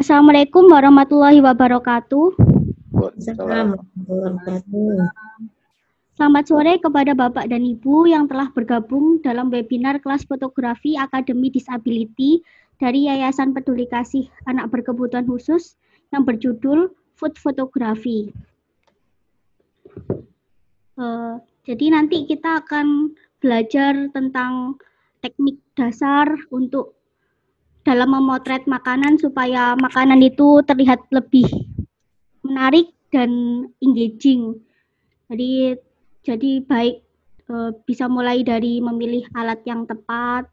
Assalamualaikum warahmatullahi wabarakatuh. Selamat sore kepada Bapak dan Ibu yang telah bergabung dalam webinar kelas fotografi Akademi Disability dari Yayasan Peduli Kasih Anak Berkebutuhan Khusus yang berjudul Food Photography. Jadi nanti kita akan belajar tentang teknik dasar untuk dalam memotret makanan supaya makanan itu terlihat lebih menarik dan engaging. Jadi baik bisa mulai dari memilih alat yang tepat,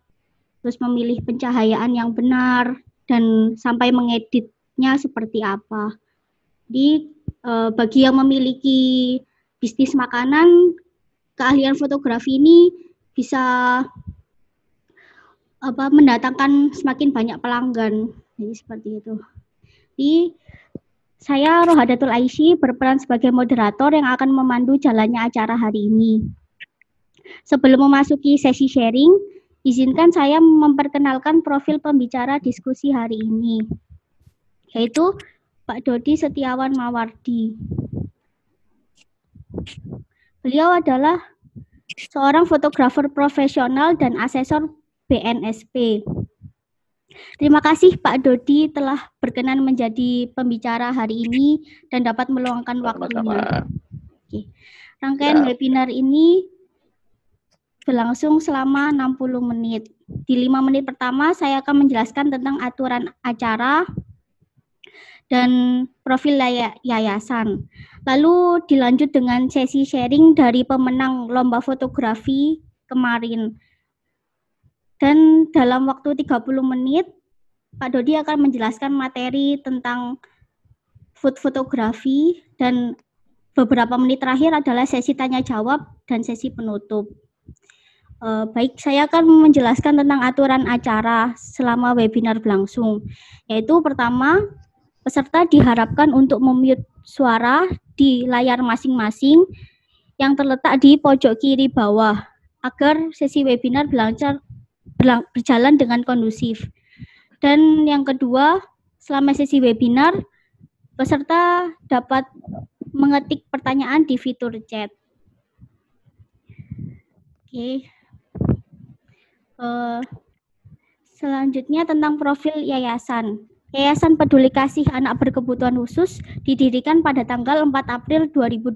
terus memilih pencahayaan yang benar, dan sampai mengeditnya seperti apa. Jadi bagi yang memiliki bisnis makanan, keahlian fotografi ini bisa mendatangkan semakin banyak pelanggan. Jadi seperti itu. Jadi saya Rohadatul Aisy berperan sebagai moderator yang akan memandu jalannya acara hari ini. Sebelum memasuki sesi sharing, izinkan saya memperkenalkan profil pembicara diskusi hari ini, yaitu Pak Dodi Setiawan Mawardi. Beliau adalah seorang fotografer profesional dan asesor BNSP. Terima kasih Pak Dodi telah berkenan menjadi pembicara hari ini dan dapat meluangkan waktunya. Oke. Rangkaian webinar ini berlangsung selama 60 menit. Di 5 menit pertama saya akan menjelaskan tentang aturan acara dan profil yayasan. Lalu dilanjut dengan sesi sharing dari pemenang lomba fotografi kemarin. Dan dalam waktu 30 menit, Pak Dodi akan menjelaskan materi tentang food fotografi dan beberapa menit terakhir adalah sesi tanya jawab dan sesi penutup. Baik, saya akan menjelaskan tentang aturan acara selama webinar berlangsung. Yaitu pertama, peserta diharapkan untuk memute suara di layar masing-masing yang terletak di pojok kiri bawah agar sesi webinar berjalan dengan kondusif. Dan yang kedua, selama sesi webinar, peserta dapat mengetik pertanyaan di fitur chat. Oke. Selanjutnya tentang profil yayasan. Yayasan Peduli Kasih Anak Berkebutuhan Khusus didirikan pada tanggal 4 April 2012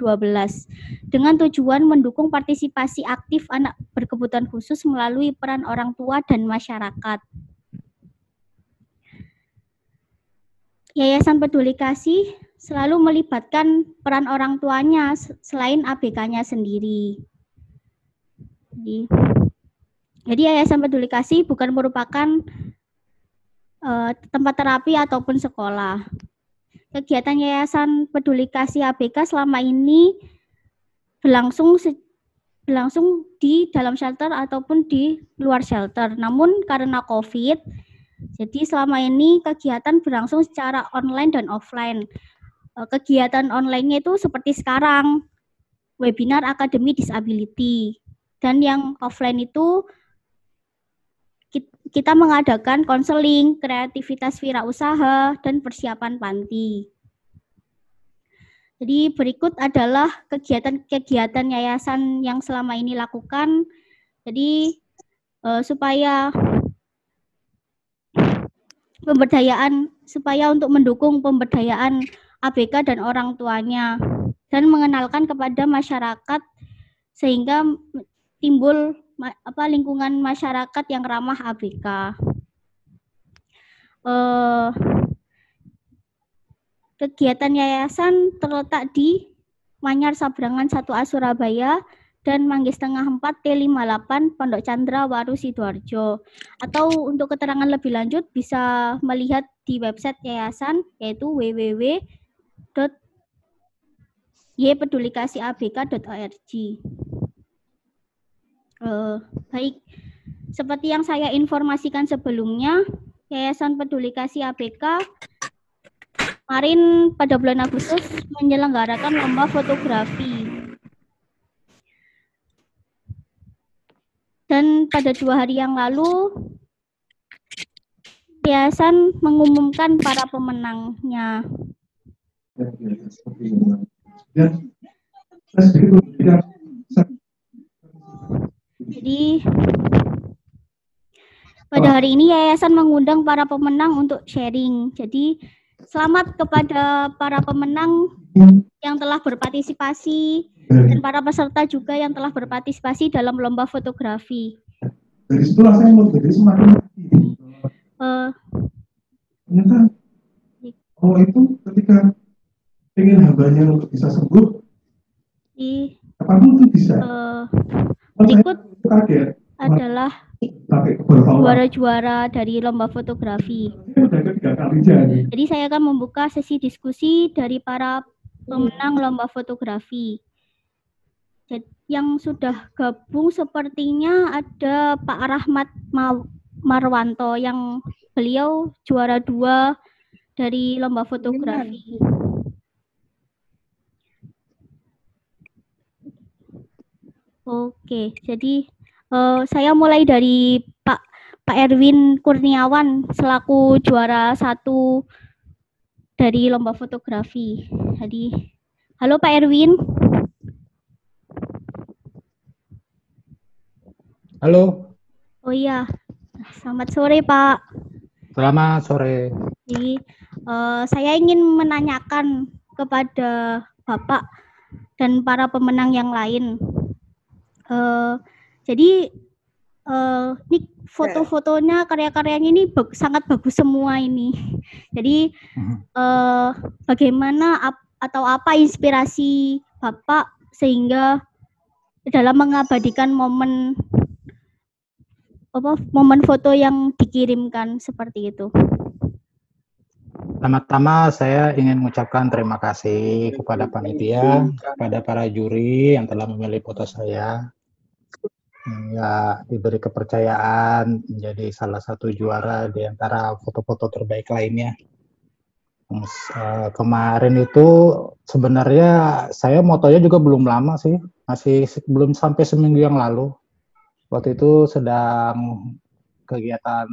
dengan tujuan mendukung partisipasi aktif anak berkebutuhan khusus melalui peran orang tua dan masyarakat. Yayasan Peduli Kasih selalu melibatkan peran orang tuanya selain ABK-nya sendiri. Jadi Yayasan Peduli Kasih bukan merupakan tempat terapi ataupun sekolah. Kegiatan Yayasan Peduli Kasih ABK selama ini berlangsung di dalam shelter ataupun di luar shelter. Namun karena COVID, jadi selama ini kegiatan berlangsung secara online dan offline. Kegiatan online-nya itu seperti sekarang, webinar Akademi Disability. Dan yang offline itu kita mengadakan konseling, kreativitas wirausaha, dan persiapan panti. Jadi berikut adalah kegiatan-kegiatan yayasan yang selama ini lakukan. Jadi supaya untuk mendukung pemberdayaan ABK dan orang tuanya dan mengenalkan kepada masyarakat sehingga timbul lingkungan masyarakat yang ramah ABK. Kegiatan yayasan terletak di Manyar Sabrangan 1A Surabaya dan Manggis Tengah 4 T58 Pondok Chandra Waru Sidoarjo. Atau untuk keterangan lebih lanjut bisa melihat di website yayasan yaitu www.ypedulikasihABK.org. Baik, seperti yang saya informasikan sebelumnya, Yayasan Peduli Kasih ABK kemarin pada bulan Agustus menyelenggarakan lomba fotografi. Dan pada 2 hari yang lalu, Yayasan mengumumkan para pemenangnya. Jadi pada hari ini yayasan mengundang para pemenang untuk sharing. Jadi selamat kepada para pemenang yang telah berpartisipasi dan para peserta juga yang telah berpartisipasi dalam lomba fotografi. Dari situlah saya mau jadi semakin ternyata Allah itu ketika ingin hambanya untuk bisa sembuh, apapun itu bisa. Berikut adalah juara-juara dari lomba fotografi. Jadi saya akan membuka sesi diskusi dari para pemenang lomba fotografi. Yang sudah gabung sepertinya ada Pak Rahmat Marwanto yang beliau juara 2 dari lomba fotografi. Oke, jadi saya mulai dari Pak Erwin Kurniawan selaku juara 1 dari lomba fotografi. Jadi, halo Pak Erwin. Halo. Oh iya, selamat sore Pak. Selamat sore. Jadi, saya ingin menanyakan kepada Bapak dan para pemenang yang lain. Jadi, ini foto-fotonya, karya-karyanya ini sangat bagus semua ini. Jadi, bagaimana atau apa inspirasi Bapak sehingga dalam mengabadikan momen foto yang dikirimkan seperti itu? Pertama-tama saya ingin mengucapkan terima kasih kepada panitia, kepada para juri yang telah memilih foto saya. Ya, diberi kepercayaan menjadi salah satu juara di antara foto-foto terbaik lainnya. Kemarin itu sebenarnya saya motonya juga belum lama sih, masih belum sampai seminggu yang lalu. Waktu itu sedang kegiatan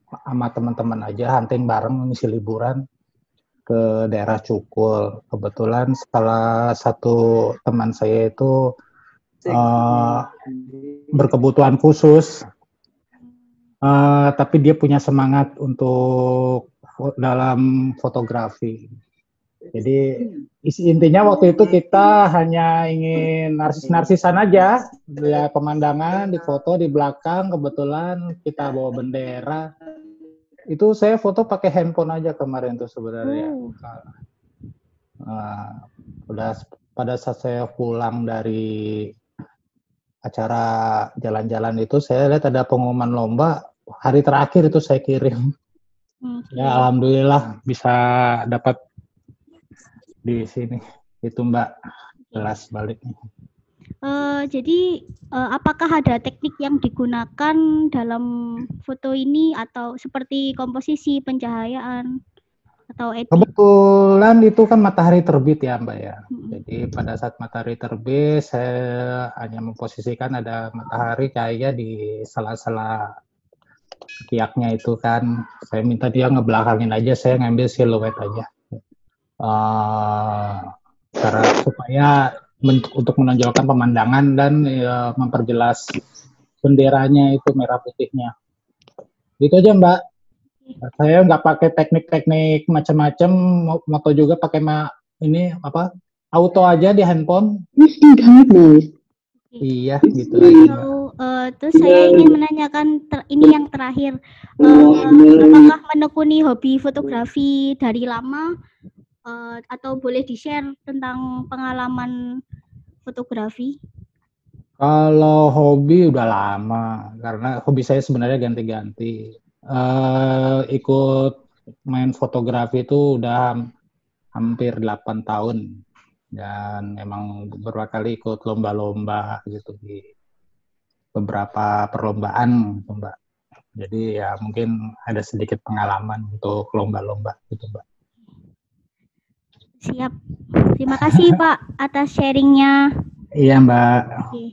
sama teman-teman aja, hunting bareng, mengisi liburan ke daerah Cukul. Kebetulan salah satu teman saya itu berkebutuhan khusus, tapi dia punya semangat untuk dalam fotografi. Jadi intinya waktu itu kita hanya ingin narsis-narsisan aja, lihat pemandangan di foto di belakang, kebetulan kita bawa bendera. Itu saya foto pakai handphone aja kemarin tuh sebenarnya. Udah pada saat saya pulang dari acara jalan-jalan itu, saya lihat ada pengumuman lomba, hari terakhir itu saya kirim. Ya alhamdulillah bisa dapat di sini. Itu Mbak, jelas baliknya. Jadi apakah ada teknik yang digunakan dalam foto ini atau seperti komposisi, pencahayaan atau edit? Kebetulan itu kan matahari terbit ya Mbak ya. Jadi pada saat matahari terbit saya hanya memposisikan ada matahari cahaya di sela-sela kiaknya itu kan. Saya minta dia ngebelakangin aja, saya ngambil siluet aja. Karena supaya untuk menonjolkan pemandangan dan memperjelas benderanya itu merah putihnya. Gitu aja Mbak. Saya nggak pakai teknik-teknik macam-macam, moto juga pakai ini apa auto aja di handphone. Iya gitu. Terus saya ingin menanyakan ini yang terakhir, apakah menekuni hobi fotografi dari lama atau boleh di-share tentang pengalaman fotografi? Kalau hobi udah lama, karena hobi saya sebenarnya ganti-ganti. Ikut main fotografi itu udah hampir 8 tahun. Dan memang beberapa kali ikut lomba-lomba gitu di beberapa perlombaan, Mbak. Jadi ya mungkin ada sedikit pengalaman untuk lomba-lomba gitu, Mbak. Siap. Terima kasih Pak atas sharingnya. Iya Mbak. Oke.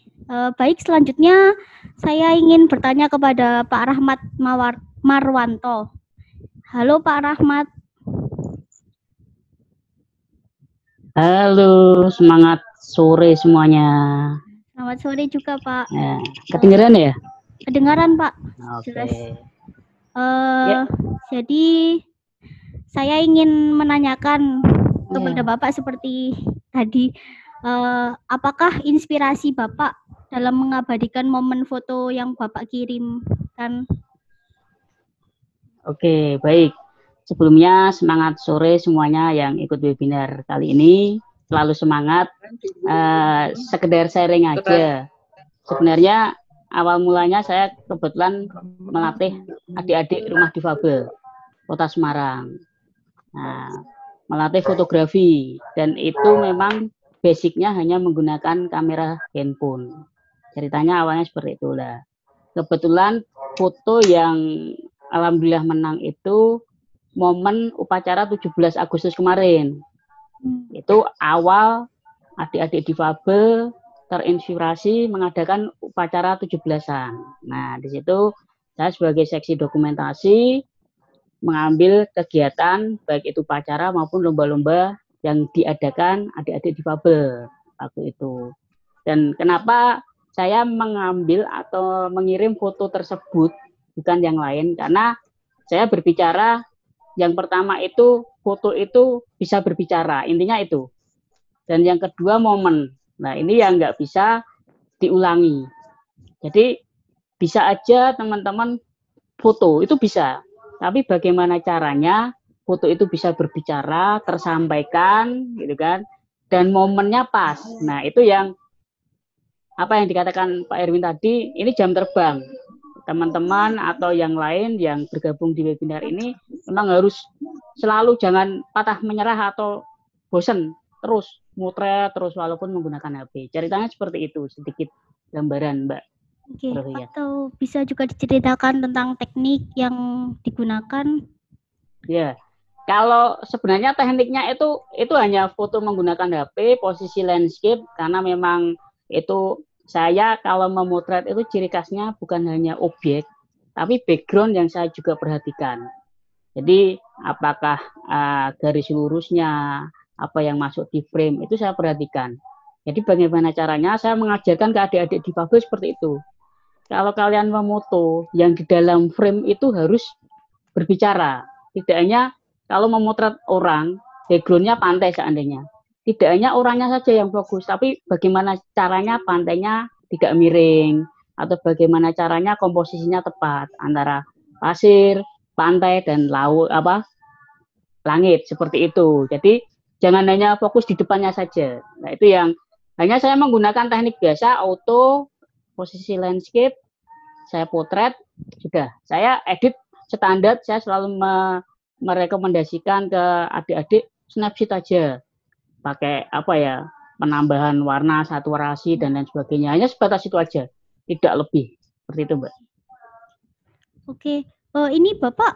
Baik, selanjutnya saya ingin bertanya kepada Pak Rahmat Marwanto. Halo Pak Rahmat. Halo, semangat sore semuanya. Selamat sore juga Pak. Ya, kedengeran ya? Kedengaran Pak. Oke. Jelas. Ya. Jadi saya ingin menanyakan kepada Ya. Bapak seperti tadi, apakah inspirasi Bapak dalam mengabadikan momen foto yang Bapak kirimkan? Oke, baik. Sebelumnya semangat sore semuanya yang ikut webinar kali ini. Selalu semangat. Sekedar sharing aja. Sebenarnya awal mulanya saya kebetulan melatih adik-adik rumah difabel Kota Semarang. Nah, melatih fotografi dan itu memang basicnya hanya menggunakan kamera handphone. Ceritanya awalnya seperti itulah. Kebetulan foto yang alhamdulillah menang itu momen upacara 17 Agustus kemarin. Itu awal adik-adik difabel terinspirasi mengadakan upacara 17-an. Nah, di situ saya sebagai seksi dokumentasi mengambil kegiatan baik itu upacara maupun lomba-lomba yang diadakan adik-adik difabel waktu itu. Dan kenapa saya mengambil atau mengirim foto tersebut bukan yang lain, karena saya berbicara yang pertama itu foto itu bisa berbicara, intinya itu. Dan yang kedua momen. Nah, ini yang nggak bisa diulangi. Jadi bisa aja teman-teman foto itu bisa, tapi bagaimana caranya foto itu bisa berbicara, tersampaikan, gitu kan? Dan momennya pas. Nah, itu yang apa yang dikatakan Pak Erwin tadi, ini jam terbang. Teman-teman atau yang lain yang bergabung di webinar ini memang harus selalu jangan patah menyerah atau bosan, terus mutret terus walaupun menggunakan HP. Ceritanya seperti itu, sedikit gambaran, Mbak. Oke, atau bisa juga diceritakan tentang teknik yang digunakan? Ya, kalau sebenarnya tekniknya itu hanya foto menggunakan HP, posisi landscape, karena memang itu saya kalau memotret itu ciri khasnya bukan hanya objek, tapi background yang saya juga perhatikan. Jadi apakah garis lurusnya, apa yang masuk di frame, itu saya perhatikan. Jadi bagaimana caranya saya mengajarkan ke adik-adik difabel seperti itu. Kalau kalian memoto, yang di dalam frame itu harus berbicara. Tidak hanya kalau memotret orang, backgroundnya pantai seandainya. Tidak hanya orangnya saja yang bagus, tapi bagaimana caranya pantainya tidak miring, atau bagaimana caranya komposisinya tepat antara pasir, pantai, dan laut, langit, seperti itu. Jadi jangan hanya fokus di depannya saja. Nah, itu yang hanya saya menggunakan teknik biasa, auto, posisi landscape, saya potret, sudah. Saya edit standar, saya selalu merekomendasikan ke adik-adik snapshot aja. Pakai penambahan warna, saturasi, dan lain sebagainya. Hanya sebatas itu aja, tidak lebih. Seperti itu, Mbak. Oke, ini Bapak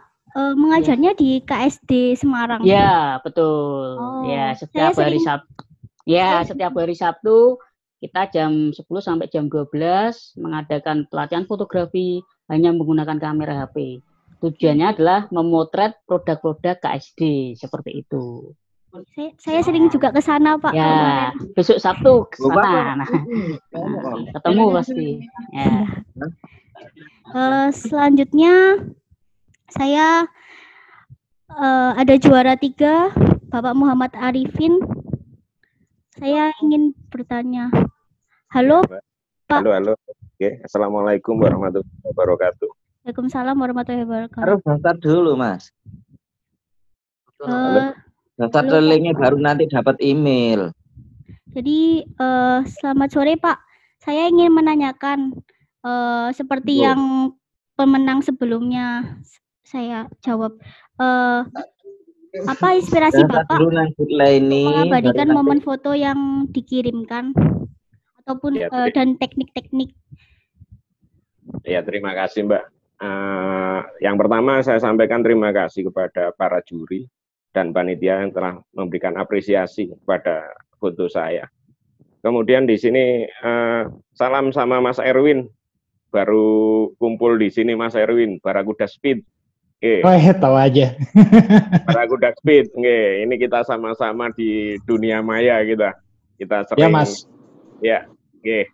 mengajarnya di KSD Semarang? Ya, betul. Ya, setiap hari Sabtu. Ya, setiap hari Sabtu kita jam 10 sampai jam 12 mengadakan pelatihan fotografi hanya menggunakan kamera HP. Tujuannya adalah memotret produk-produk KSD, seperti itu. Saya sering juga ke sana, Pak. Ya, besok Sabtu ke sana. Nah, ketemu pasti. Ya. Selanjutnya saya ada juara 3, Bapak Muhammad Arifin. Saya ingin bertanya. Halo, Pak. Halo. Oke, Assalamualaikum warahmatullahi wabarakatuh. Waalaikumsalam warahmatullahi wabarakatuh. Harus daftar dulu, Mas. Daftar linknya baru nanti dapat email. Jadi selamat sore Pak. Saya ingin menanyakan seperti yang pemenang sebelumnya saya jawab. Apa inspirasi Bapak mengabadikan momen foto yang dikirimkan ataupun dan teknik-teknik? Ya, terima kasih Mbak. Yang pertama saya sampaikan terima kasih kepada para juri dan panitia yang telah memberikan apresiasi kepada foto saya. Kemudian di sini salam sama Mas Erwin, baru kumpul di sini Mas Erwin, Barakuda Speed. Oh ya, tahu aja. Barakuda Speed, nggih. Ini kita sama-sama di dunia maya kita sering. Ya Mas. Ya, nggih.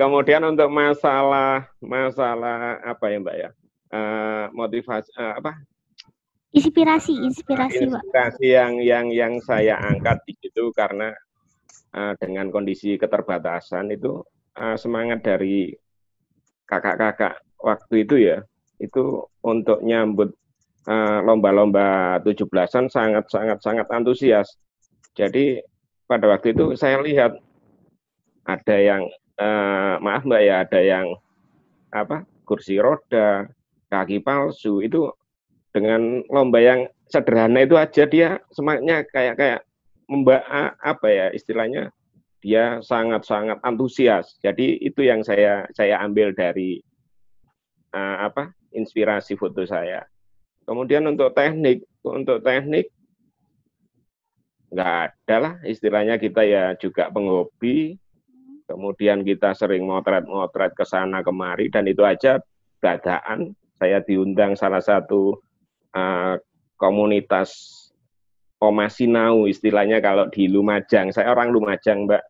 Kemudian untuk masalah apa ya Mbak ya? Motivasi apa? Inspirasi Pak. Yang saya angkat di situ karena dengan kondisi keterbatasan itu semangat dari kakak-kakak waktu itu ya, itu untuk nyambut lomba-lomba 17-an sangat antusias. Jadi pada waktu itu saya lihat ada yang maaf Mbak ya, ada yang kursi roda, kaki palsu, itu dengan lomba yang sederhana itu aja dia semangatnya kayak apa ya istilahnya, dia sangat antusias. Jadi itu yang saya ambil dari inspirasi foto saya. Kemudian untuk teknik nggak ada lah, istilahnya kita ya juga penghobi. Kemudian kita sering motret ke sana kemari, dan itu aja dadaan saya diundang salah satu komunitas Omasinau istilahnya kalau di Lumajang. Saya orang Lumajang, Mbak.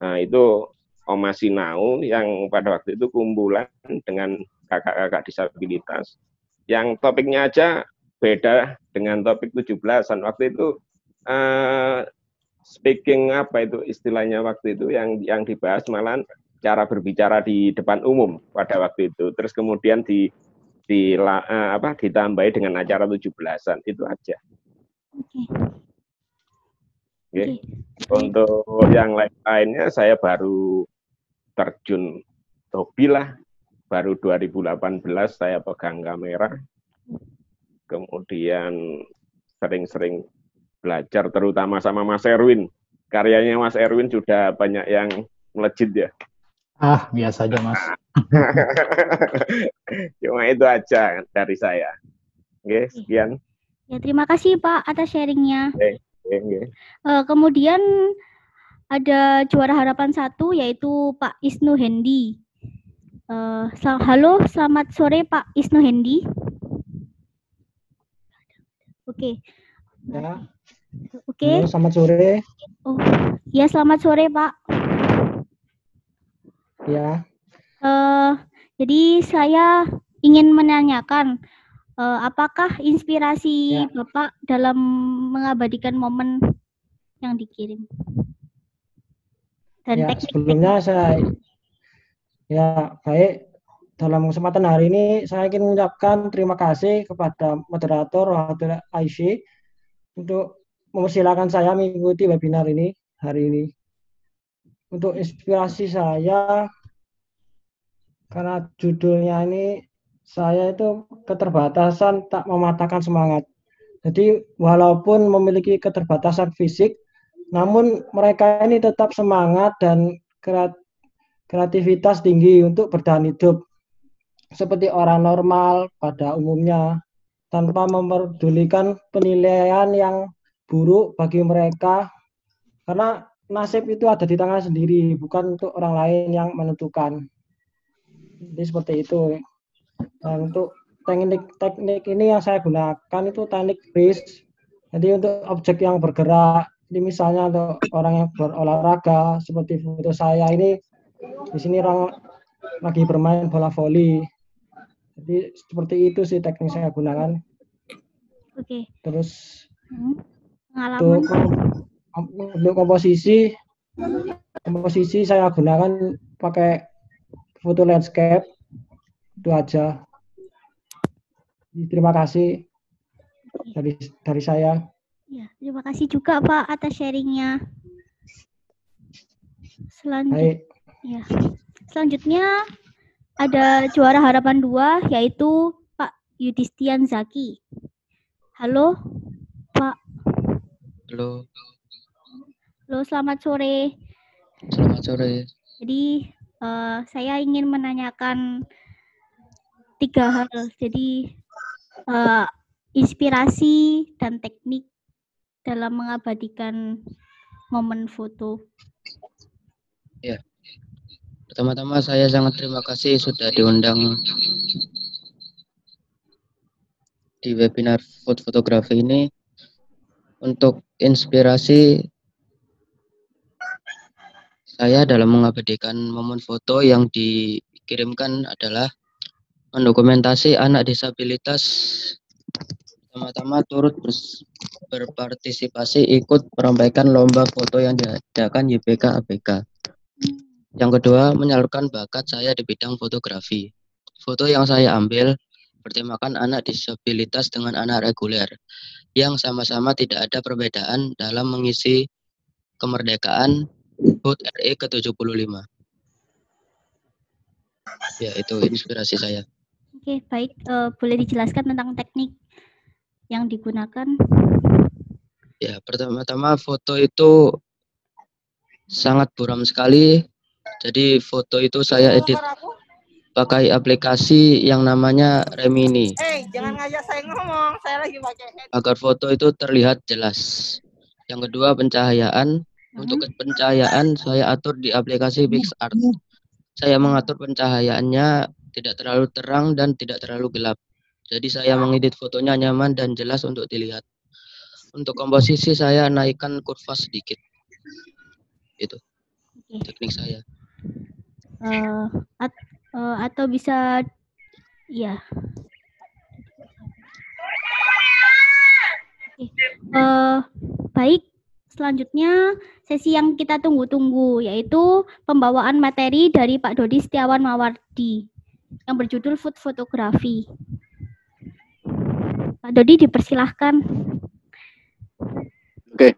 Nah, itu Omasinau yang pada waktu itu kumpulan dengan kakak-kakak disabilitas. Yang topiknya aja beda dengan topik 17-an. Waktu itu speaking apa itu istilahnya waktu itu yang dibahas malah cara berbicara di depan umum pada waktu itu. Terus kemudian ditambahi dengan acara 17-an, itu aja. Okay. Untuk yang lainnya saya baru terjun hobi lah, baru 2018 saya pegang kamera, kemudian sering-sering belajar terutama sama Mas Erwin. Karyanya Mas Erwin sudah banyak yang melejit ya. Biasa aja Mas. Cuma itu aja dari saya. Oke, sekian. Ya, terima kasih Pak atas sharingnya. Okay. Kemudian ada juara harapan 1 yaitu Pak Isnu Hendi. Halo, selamat sore Pak Isnu Hendi. Oke. Ya. Oke. Halo, selamat sore. Oh, ya selamat sore Pak. Ya. Jadi saya ingin menanyakan, apakah inspirasi Bapak dalam mengabadikan momen yang dikirim? Dan sebelumnya saya baik, dalam kesempatan hari ini saya ingin mengucapkan terima kasih kepada moderator Rohatul Aisyah untuk mempersilahkan saya mengikuti webinar ini hari ini. Untuk inspirasi saya, karena judulnya ini, saya itu keterbatasan tak mematahkan semangat. Jadi walaupun memiliki keterbatasan fisik, namun mereka ini tetap semangat dan kreativitas tinggi untuk bertahan hidup seperti orang normal pada umumnya, tanpa memperdulikan penilaian yang buruk bagi mereka, karena nasib itu ada di tangan sendiri, bukan untuk orang lain yang menentukan. Jadi seperti itu. Dan untuk teknik ini yang saya gunakan itu teknik freeze. Jadi untuk objek yang bergerak, ini misalnya untuk orang yang berolahraga seperti foto saya ini, di sini orang lagi bermain bola voli. Jadi seperti itu sih teknik saya gunakan. Oke. Terus pengalaman untuk komposisi saya gunakan pakai foto landscape. Itu aja. Terima kasih dari saya. Ya, terima kasih juga Pak atas sharingnya. Selanjutnya ada juara harapan 2 yaitu Pak Yudistian Zaki. Halo Pak. Halo. Halo, selamat sore. Selamat sore. Jadi saya ingin menanyakan 3 hal. Jadi inspirasi dan teknik dalam mengabadikan momen foto. Ya. Pertama-tama saya sangat terima kasih sudah diundang di webinar food fotografi ini untuk inspirasi saya dalam mengabadikan momen foto yang dikirimkan adalah mendokumentasi anak disabilitas pertama-tama turut berpartisipasi ikut meramaikan lomba foto yang diadakan YBK ABK. Yang kedua, menyalurkan bakat saya di bidang fotografi. Foto yang saya ambil bertemakan anak disabilitas dengan anak reguler, yang sama-sama tidak ada perbedaan dalam mengisi kemerdekaan HUT RI ke-75. Ya, itu inspirasi saya. Oke, baik. Boleh dijelaskan tentang teknik yang digunakan? Ya, pertama-tama foto itu sangat buram sekali. Jadi foto itu saya edit pakai aplikasi yang namanya Remini. Jangan ngajak saya ngomong, saya lagi pakai. Agar foto itu terlihat jelas. Yang kedua, pencahayaan. Untuk pencahayaan saya atur di aplikasi PixArt. Saya mengatur pencahayaannya tidak terlalu terang dan tidak terlalu gelap. Jadi saya mengedit fotonya nyaman dan jelas untuk dilihat. Untuk komposisi saya naikkan kurva sedikit. Itu teknik saya. Atau bisa ya. Baik, selanjutnya sesi yang kita tunggu-tunggu yaitu pembawaan materi dari Pak Dodi Setiawan Mawardi yang berjudul Food Fotografi. Pak Dodi dipersilahkan. Oke,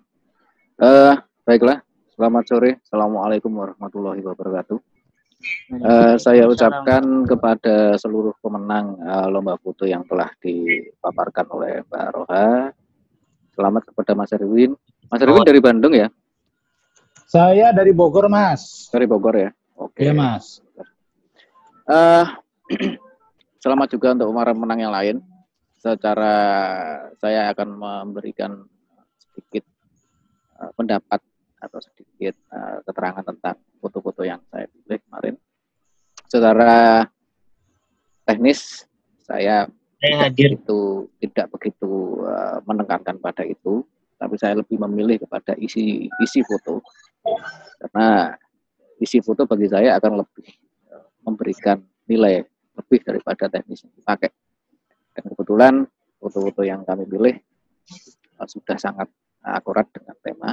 baiklah. Selamat sore. Assalamualaikum warahmatullahi wabarakatuh. Saya ucapkan kepada seluruh pemenang lomba foto yang telah dipaparkan oleh Mbak Roha. Selamat kepada Mas Erwin. Mas Erwin dari Bandung ya? Saya dari Bogor, Mas. Dari Bogor ya? Oke. Iya, Mas. Selamat juga untuk para pemenang yang lain. Secara saya akan memberikan sedikit pendapat atau sedikit keterangan tentang foto-foto yang saya pilih kemarin. Secara teknis saya tidak begitu menekankan pada itu, tapi saya lebih memilih kepada isi foto, karena isi foto bagi saya akan lebih memberikan nilai lebih daripada teknis yang dipakai. Dan kebetulan foto-foto yang kami pilih sudah sangat akurat dengan tema.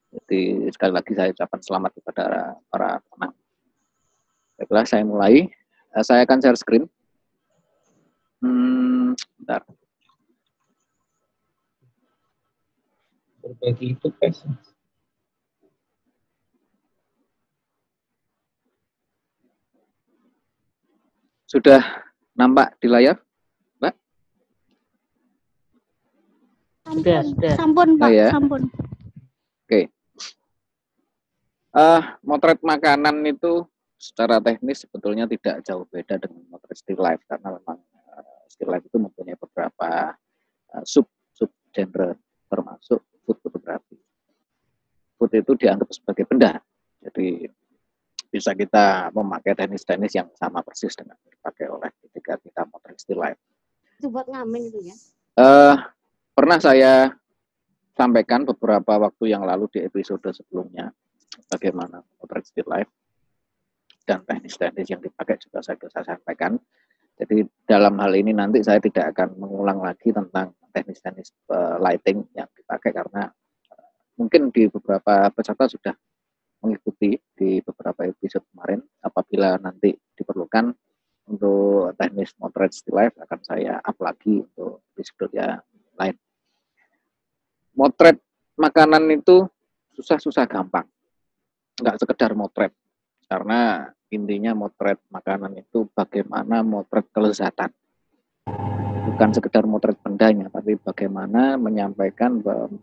Jadi sekali lagi saya ucapkan selamat kepada para pemenang. Baiklah, saya mulai. Saya akan share screen. Bentar. Berbagi itu guys. Sudah nampak di layar, Mbak? Sampun, Pak. Ya. Sampun. Oke. Motret makanan itu secara teknis sebetulnya tidak jauh beda dengan motret still life, karena memang still life itu mempunyai beberapa sub genre, termasuk food fotografi. Food itu dianggap sebagai benda, jadi bisa kita memakai teknis-teknis yang sama persis dengan yang dipakai oleh ketika kita motret still life. Itu buat ngamen itu ya? Pernah saya sampaikan beberapa waktu yang lalu di episode sebelumnya bagaimana motret still life dan teknis-teknis yang dipakai juga saya sampaikan. Jadi dalam hal ini nanti saya tidak akan mengulang lagi tentang teknis-teknis lighting yang dipakai, karena mungkin di beberapa peserta sudah mengikuti di beberapa episode kemarin. Apabila nanti diperlukan untuk teknis motret still life akan saya up lagi untuk episode yang lain. Motret makanan itu susah-susah gampang, nggak sekedar motret, karena intinya motret makanan itu bagaimana motret kelezatan, bukan sekedar motret bendanya, tapi bagaimana menyampaikan bahwa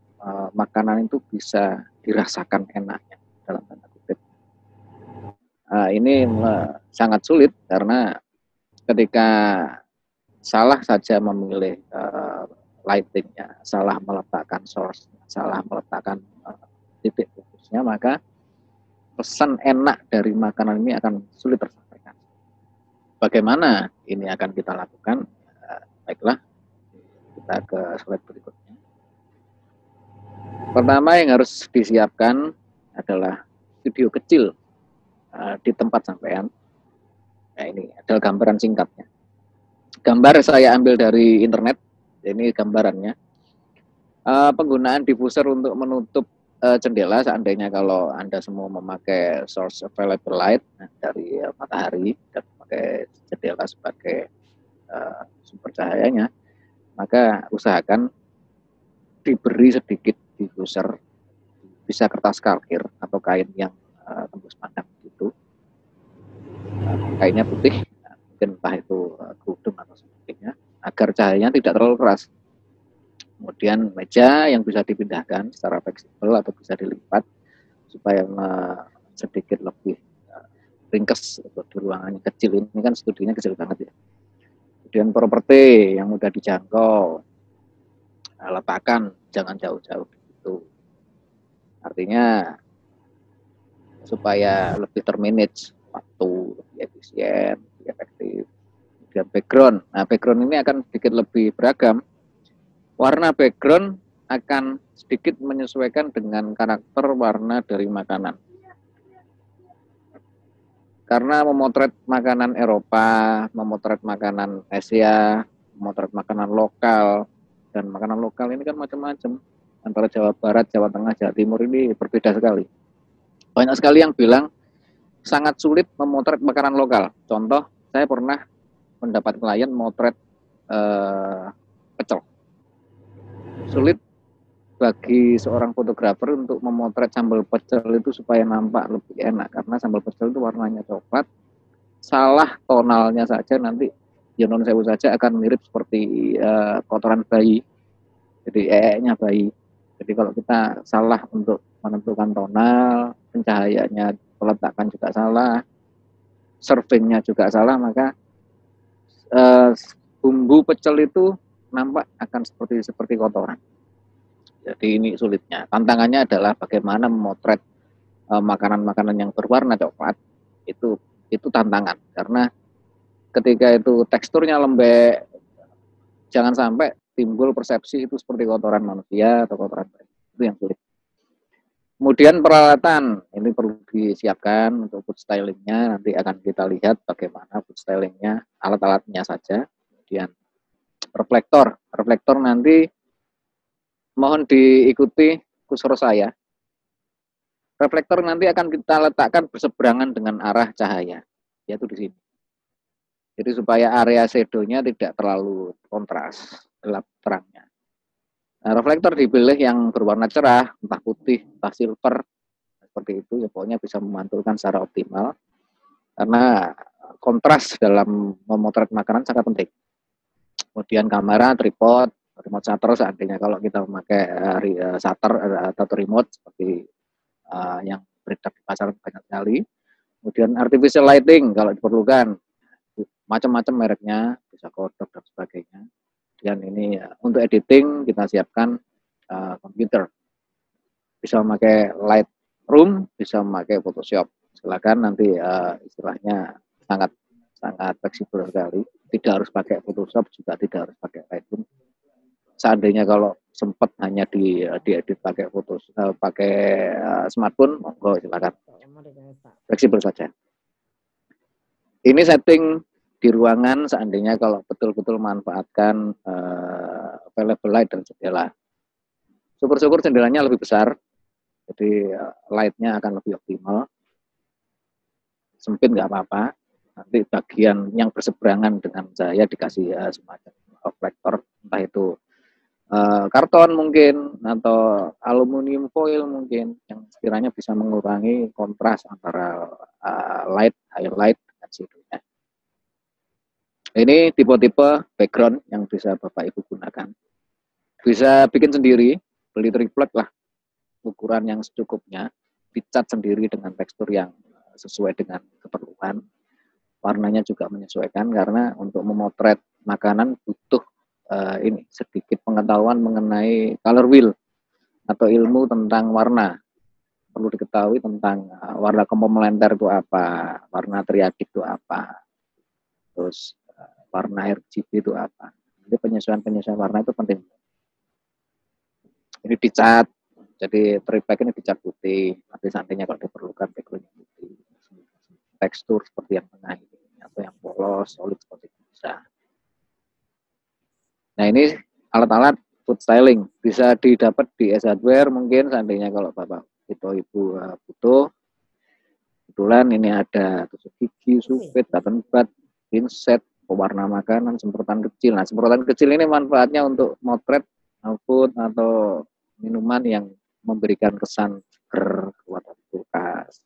makanan itu bisa dirasakan enaknya dalam tanda kutip. Ini sangat sulit karena ketika salah saja memilih lightingnya, salah meletakkan source, salah meletakkan titik fokusnya, maka pesan enak dari makanan ini akan sulit tersampaikan. Bagaimana ini akan kita lakukan? Baiklah, Kita ke slide berikutnya. Pertama yang harus disiapkan adalah studio kecil di tempat sampean. Nah, ini adalah gambaran singkatnya. Gambar saya ambil dari internet. Ini gambarannya. Penggunaan diffuser untuk menutup jendela, seandainya kalau Anda semua memakai source available light dari matahari dan memakai jendela sebagai sumber cahayanya, maka usahakan diberi sedikit diffuser, bisa kertas kalkir atau kain yang tembus pandang gitu. Kainnya putih, mungkin entah itu kerudung atau sebagainya, agar cahayanya tidak terlalu keras. Kemudian meja yang bisa dipindahkan secara fleksibel atau bisa dilipat supaya sedikit lebih ringkes untuk di ruangan yang kecil. Ini kan studinya kecil banget ya. Kemudian properti yang mudah dijangkau, letakkan jangan jauh-jauh gitu. Artinya supaya lebih termanage waktu, lebih efisien, lebih efektif. Kemudian background. Nah, background ini akan sedikit lebih beragam. Warna background akan sedikit menyesuaikan dengan karakter warna dari makanan. Karena memotret makanan Eropa, memotret makanan Asia, memotret makanan lokal, dan makanan lokal ini kan macam-macam. Antara Jawa Barat, Jawa Tengah, Jawa Timur ini berbeda sekali. Banyak sekali yang bilang sangat sulit memotret makanan lokal. Contoh, saya pernah mendapat klien motret pecel. Sulit bagi seorang fotografer untuk memotret sambal pecel itu supaya nampak lebih enak, karena sambal pecel itu warnanya coklat, salah tonalnya saja nanti ya non sewu saja akan mirip seperti kotoran bayi, jadi eeknya bayi. Jadi kalau kita salah untuk menentukan tonal, pencahayaannya peletakan juga salah, servingnya juga salah, maka bumbu pecel itu nampak akan seperti kotoran. Jadi ini sulitnya. Tantangannya adalah bagaimana memotret makanan-makanan yang berwarna coklat. Itu tantangan, karena ketika itu teksturnya lembek, jangan sampai timbul persepsi itu seperti kotoran manusia atau kotoran bayi. Itu yang sulit. Kemudian peralatan ini perlu disiapkan untuk food stylingnya. Nanti akan kita lihat bagaimana food stylingnya, alat-alatnya saja. Kemudian reflektor nanti mohon diikuti kursor saya. Reflektor nanti akan kita letakkan berseberangan dengan arah cahaya, yaitu di sini. Jadi supaya area shadow-nya tidak terlalu kontras, gelap terangnya. Nah, reflektor dipilih yang berwarna cerah, entah putih, entah silver, seperti itu, ya pokoknya bisa memantulkan secara optimal. Karena kontras dalam memotret makanan sangat penting. Kemudian kamera, tripod, remote shutter seandainya kalau kita memakai shutter atau remote seperti yang beredar di pasar banyak sekali. Kemudian artificial lighting kalau diperlukan, macam-macam mereknya, bisa kodok dan sebagainya. Dan ini untuk editing kita siapkan komputer, bisa memakai Lightroom, bisa memakai Photoshop. Silakan nanti istilahnya sangat fleksibel sekali. Tidak harus pakai Photoshop, juga tidak harus pakai Lightroom. Seandainya kalau sempat hanya diedit pakai smartphone, monggo silakan. Fleksibel saja. Ini setting di ruangan seandainya kalau betul-betul manfaatkan available light dan jendela. Syukur-syukur jendelanya lebih besar, jadi light-nya akan lebih optimal. Sempit nggak apa-apa. Nanti bagian yang berseberangan dengan saya dikasih semacam reflektor, entah itu karton mungkin atau aluminium foil mungkin, yang sekiranya bisa mengurangi kontras antara highlight dan shadow-nya. Ini tipe-tipe background yang bisa Bapak Ibu gunakan. Bisa bikin sendiri, beli triplek lah, ukuran yang secukupnya, dicat sendiri dengan tekstur yang sesuai dengan keperluan. Warnanya juga menyesuaikan, karena untuk memotret makanan butuh ini sedikit pengetahuan mengenai color wheel atau ilmu tentang warna. Perlu diketahui tentang warna komplementer itu apa, warna triadik itu apa, terus warna RGB itu apa. Jadi penyesuaian warna itu penting. Ini dicat, jadi tripack ini dicat putih. Nanti seandainya kalau diperlukan background putih. Tekstur seperti yang tengah ini, atau yang polos, solid seperti itu bisa. Nah ini alat-alat food styling bisa didapat di S Hardware mungkin seandainya kalau Bapak itu Ibu butuh. Kebetulan ini ada tusuk gigi, supit, button bud, pinset, pewarna makanan, semprotan kecil. Nah semprotan kecil ini manfaatnya untuk motret food atau minuman yang memberikan kesan seger, kekuatan kulkas.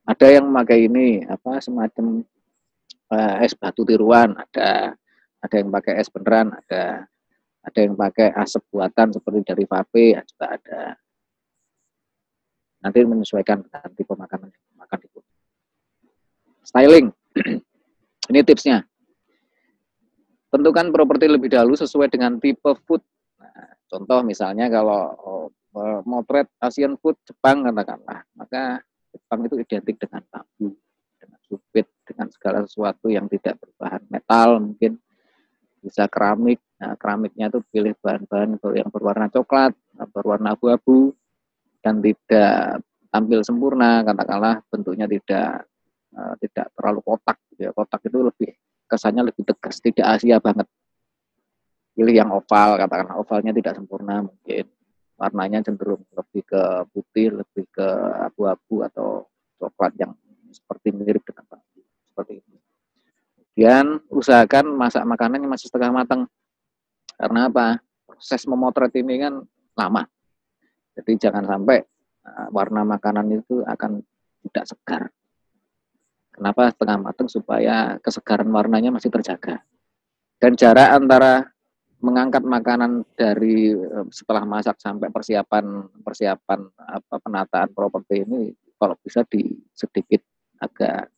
Ada yang memakai ini apa semacam es batu tiruan, ada yang pakai es beneran, ada yang pakai asap buatan seperti dari vape, juga ada. Nanti menyesuaikan dengan tipe makanan yang makan itu. Styling, ini tipsnya. Tentukan properti lebih dahulu sesuai dengan tipe food. Nah, contoh misalnya kalau motret Asian food Jepang katakanlah, maka Jepang itu identik dengan bambu, dengan supit, dengan segala sesuatu yang tidak berbahan metal, mungkin bisa keramik. Nah, keramiknya itu pilih bahan-bahan yang berwarna coklat, berwarna abu-abu, dan tidak tampil sempurna, katakanlah bentuknya tidak terlalu kotak. Ya, kotak itu lebih kesannya lebih tegas, tidak Asia banget. Pilih yang oval, katakanlah ovalnya tidak sempurna mungkin. Warnanya cenderung lebih ke putih, lebih ke abu-abu atau coklat yang seperti mirip dengan bambu, seperti itu. Kemudian usahakan masak makanan yang masih setengah matang. Karena apa? Proses memotret ini kan lama. Jadi jangan sampai warna makanan itu akan tidak segar. Kenapa setengah matang? Supaya kesegaran warnanya masih terjaga. Dan jarak antara mengangkat makanan dari setelah masak sampai persiapan penataan properti ini kalau bisa sedikit agak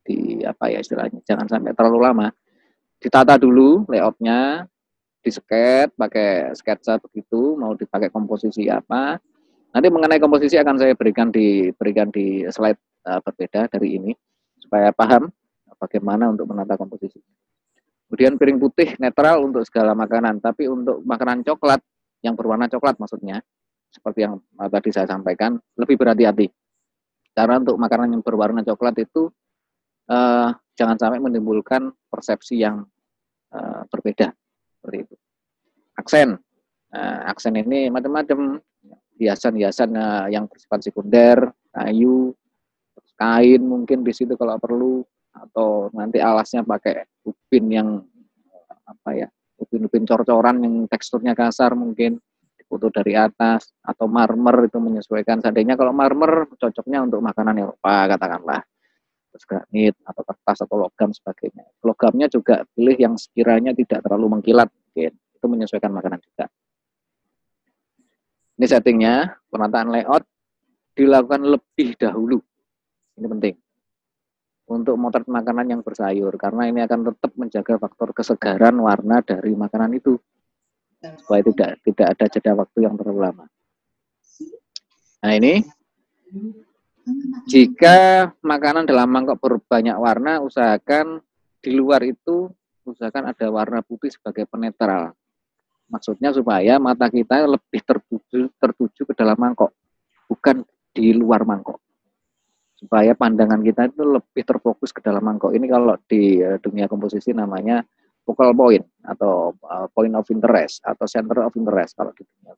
istilahnya jangan sampai terlalu lama. Ditata dulu layoutnya, disket pakai sketsa begitu, mau dipakai komposisi apa. Nanti mengenai komposisi akan saya berikan di slide berbeda dari ini supaya paham bagaimana untuk menata komposisi. Kemudian piring putih netral untuk segala makanan, tapi untuk makanan coklat yang berwarna coklat maksudnya, seperti yang tadi saya sampaikan, lebih berhati-hati. Karena untuk makanan yang berwarna coklat itu jangan sampai menimbulkan persepsi yang berbeda seperti itu. Aksen ini macam-macam, hiasan-hiasan yang bersifat sekunder, kayu, kain mungkin di situ kalau perlu, atau nanti alasnya pakai ubin yang ubin-ubin cor-coran yang teksturnya kasar mungkin difoto dari atas, atau marmer itu menyesuaikan. Seandainya kalau marmer cocoknya untuk makanan Eropa katakanlah, terus granit atau kertas atau logam sebagainya. Logamnya juga pilih yang sekiranya tidak terlalu mengkilat mungkin, itu menyesuaikan makanan juga. Ini settingnya, penataan layout dilakukan lebih dahulu. Ini penting. Untuk motret makanan yang bersayur, karena ini akan tetap menjaga faktor kesegaran warna dari makanan itu, supaya tidak ada jeda waktu yang terlalu lama. Nah ini, jika makanan dalam mangkok berbanyak warna, usahakan di luar itu usahakan ada warna putih sebagai penetral. Maksudnya supaya mata kita lebih tertuju ke dalam mangkok, bukan di luar mangkok. Supaya pandangan kita itu lebih terfokus ke dalam mangkok. Ini kalau di dunia komposisi namanya focal point atau point of interest atau center of interest kalau di dunia.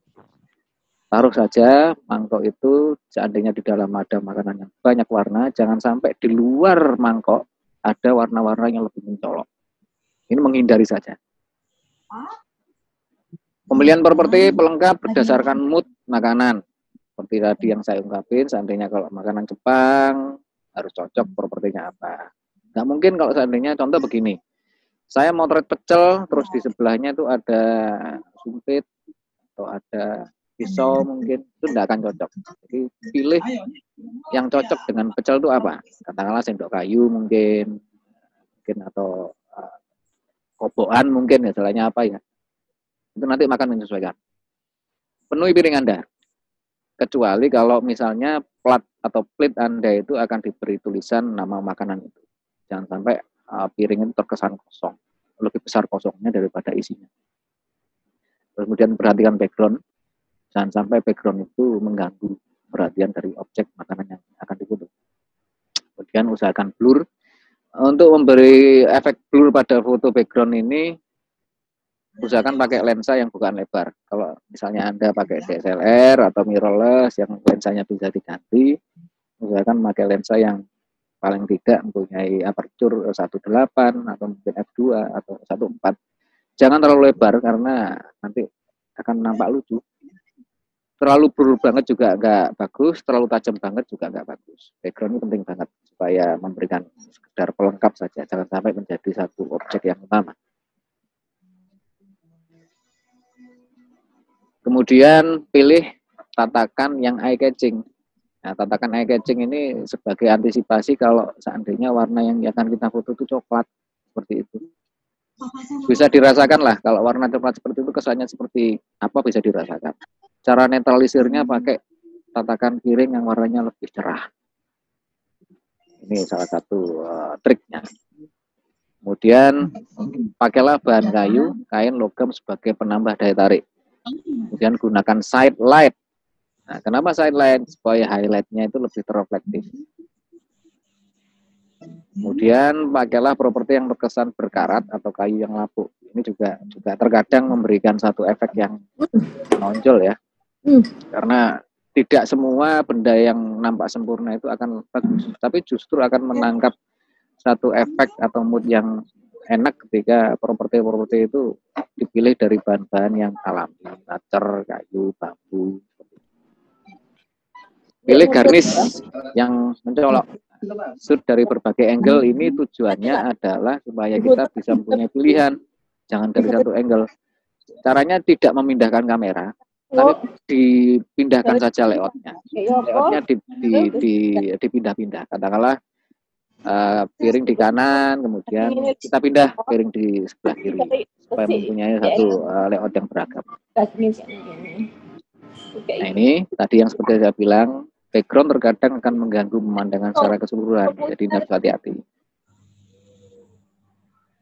Taruh saja mangkok itu seandainya di dalam ada makanan yang banyak warna, jangan sampai di luar mangkok ada warna-warna yang lebih mencolok. Ini menghindari saja. Pemilihan properti pelengkap berdasarkan mood makanan. Seperti tadi yang saya ungkapin, seandainya kalau makanan Jepang harus cocok propertinya apa. Nggak mungkin kalau seandainya contoh begini, saya motret pecel, terus di sebelahnya itu ada sumpit atau ada pisau mungkin, itu nggak akan cocok. Jadi pilih yang cocok dengan pecel itu apa? Katakanlah sendok kayu mungkin atau kobokan mungkin, istilahnya apa ya. Itu nanti makan menyesuaikan. Penuhi piring Anda. Kecuali kalau misalnya plat atau plate Anda itu akan diberi tulisan nama makanan itu. Jangan sampai piring itu terkesan kosong. lebih besar kosongnya daripada isinya. Kemudian perhatikan background, jangan sampai background itu mengganggu perhatian dari objek makanan yang akan difoto. Kemudian usahakan blur. Untuk memberi efek blur pada foto background ini, usahakan pakai lensa yang bukan lebar. Kalau misalnya Anda pakai DSLR atau mirrorless yang lensanya bisa diganti, usahakan pakai lensa yang paling tidak mempunyai aperture 1.8 atau mungkin f2 atau 1.4. Jangan terlalu lebar karena nanti akan nampak lucu. Terlalu blur banget juga nggak bagus, terlalu tajam banget juga nggak bagus. Background ini penting banget supaya memberikan sekedar pelengkap saja, jangan sampai menjadi satu objek yang utama. Kemudian pilih tatakan yang eye catching. Nah, tatakan eye catching ini sebagai antisipasi kalau seandainya warna yang akan kita foto itu coklat seperti itu. Bisa dirasakan lah kalau warna coklat seperti itu kesannya seperti apa bisa dirasakan. Cara netralisirnya pakai tatakan piring yang warnanya lebih cerah. Ini salah satu triknya. Kemudian pakailah bahan kayu, kain, logam sebagai penambah daya tarik. Kemudian gunakan side light. Nah, kenapa side light? Supaya highlightnya itu lebih terreflektif. Kemudian pakailah properti yang terkesan berkarat atau kayu yang lapuk. Ini juga terkadang memberikan satu efek yang menonjol ya. Karena tidak semua benda yang nampak sempurna itu akan bagus, tapi justru akan menangkap satu efek atau mood yang enak ketika properti-properti itu dipilih dari bahan-bahan yang alami, kacer, kayu, bambu. Pilih garnish yang mencolok. Shoot dari berbagai angle ini tujuannya adalah supaya kita bisa mempunyai pilihan, jangan dari satu angle. Caranya tidak memindahkan kamera, tapi dipindahkan saja layoutnya. Layoutnya dipindah-pindah. Katakanlah piring di kanan, kemudian kita pindah piring di sebelah kiri supaya mempunyai satu layout yang beragam. Nah ini tadi yang seperti saya bilang, background terkadang akan mengganggu pemandangan secara keseluruhan, jadi harus hati-hati.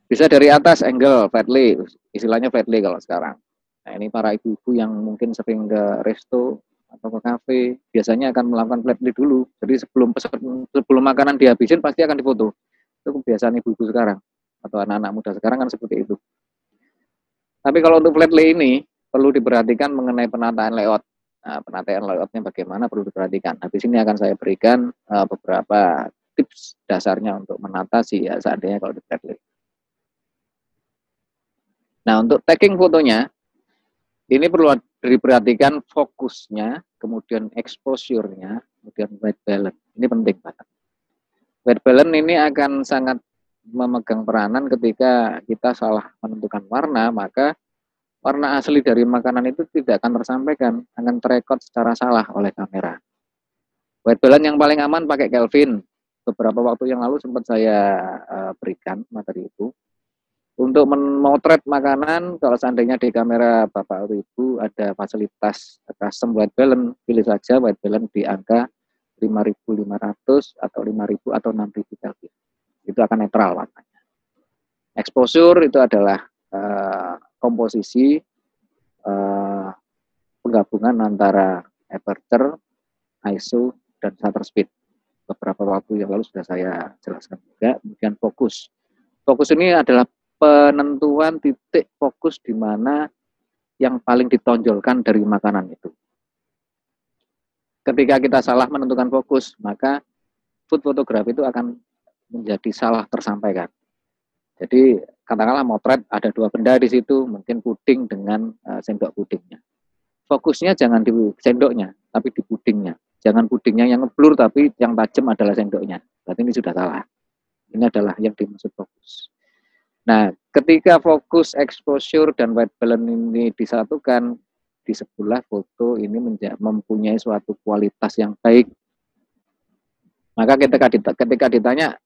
Bisa dari atas angle flat lay, istilahnya flat lay kalau sekarang. Nah ini para ibu-ibu yang mungkin sering ke resto atau ke kafe biasanya akan melakukan flat lay dulu. Jadi sebelum makanan dihabisin pasti akan difoto. Itu kebiasaan ibu-ibu sekarang atau anak-anak muda sekarang kan seperti itu. Tapi kalau untuk flat lay ini perlu diperhatikan mengenai penataan layout. Nah, penataan layoutnya bagaimana perlu diperhatikan. Habis ini akan saya berikan beberapa tips dasarnya untuk menatasi ya seandainya kalau di flat lay. Nah untuk tagging fotonya ini perlu diperhatikan fokusnya, kemudian exposure-nya, kemudian white balance. Ini penting banget. White balance ini akan sangat memegang peranan ketika kita salah menentukan warna, maka warna asli dari makanan itu tidak akan tersampaikan, akan terekod secara salah oleh kamera. White balance yang paling aman pakai Kelvin. Beberapa waktu yang lalu sempat saya berikan materi itu. Untuk memotret makanan, kalau seandainya di kamera Bapak atau Ibu ada fasilitas custom white balance, pilih saja white balance di angka 5.500 atau 5.000 atau 6.000 Kelvin. Itu akan netral warnanya. Exposure itu adalah komposisi penggabungan antara aperture, ISO, dan shutter speed. Beberapa waktu yang lalu sudah saya jelaskan juga. Kemudian fokus. Fokus ini adalah penentuan titik fokus di mana yang paling ditonjolkan dari makanan itu. Ketika kita salah menentukan fokus, maka food photography itu akan menjadi salah tersampaikan. Jadi katakanlah motret ada dua benda di situ, mungkin puding dengan sendok pudingnya. Fokusnya jangan di sendoknya, tapi di pudingnya. Jangan pudingnya yang ngeblur, tapi yang tajam adalah sendoknya. Berarti ini sudah salah. Ini adalah yang dimaksud fokus. Nah, ketika fokus, exposure, dan white balance ini disatukan, di sebelah foto ini mempunyai suatu kualitas yang baik. Maka ketika ditanya,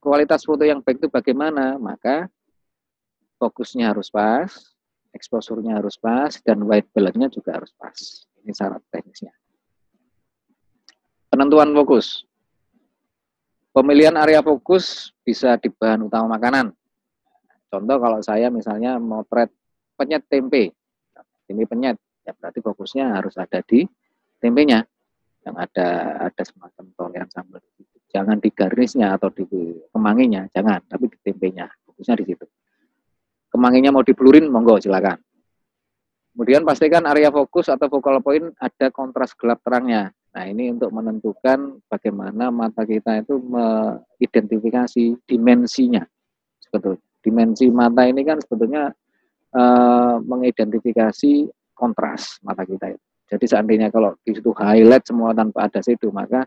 kualitas foto yang baik itu bagaimana? Maka fokusnya harus pas, exposure-nya harus pas, dan white balance-nya juga harus pas. Ini syarat teknisnya. Penentuan fokus. Pemilihan area fokus bisa di bahan utama makanan. Contoh kalau saya misalnya motret penyet tempe, ini penyet, ya berarti fokusnya harus ada di tempenya, yang ada semacam toleran sambal. Jangan di garnisnya atau di kemanginya, jangan, tapi di tempenya, fokusnya di situ. Kemanginya mau diblurin, monggo silakan. Kemudian pastikan area fokus atau focal point ada kontras gelap terangnya. Nah, ini untuk menentukan bagaimana mata kita itu mengidentifikasi dimensinya. Sebetulnya dimensi mata ini kan sebetulnya mengidentifikasi kontras mata kita itu. Jadi seandainya kalau di situ highlight semua tanpa ada shadow, maka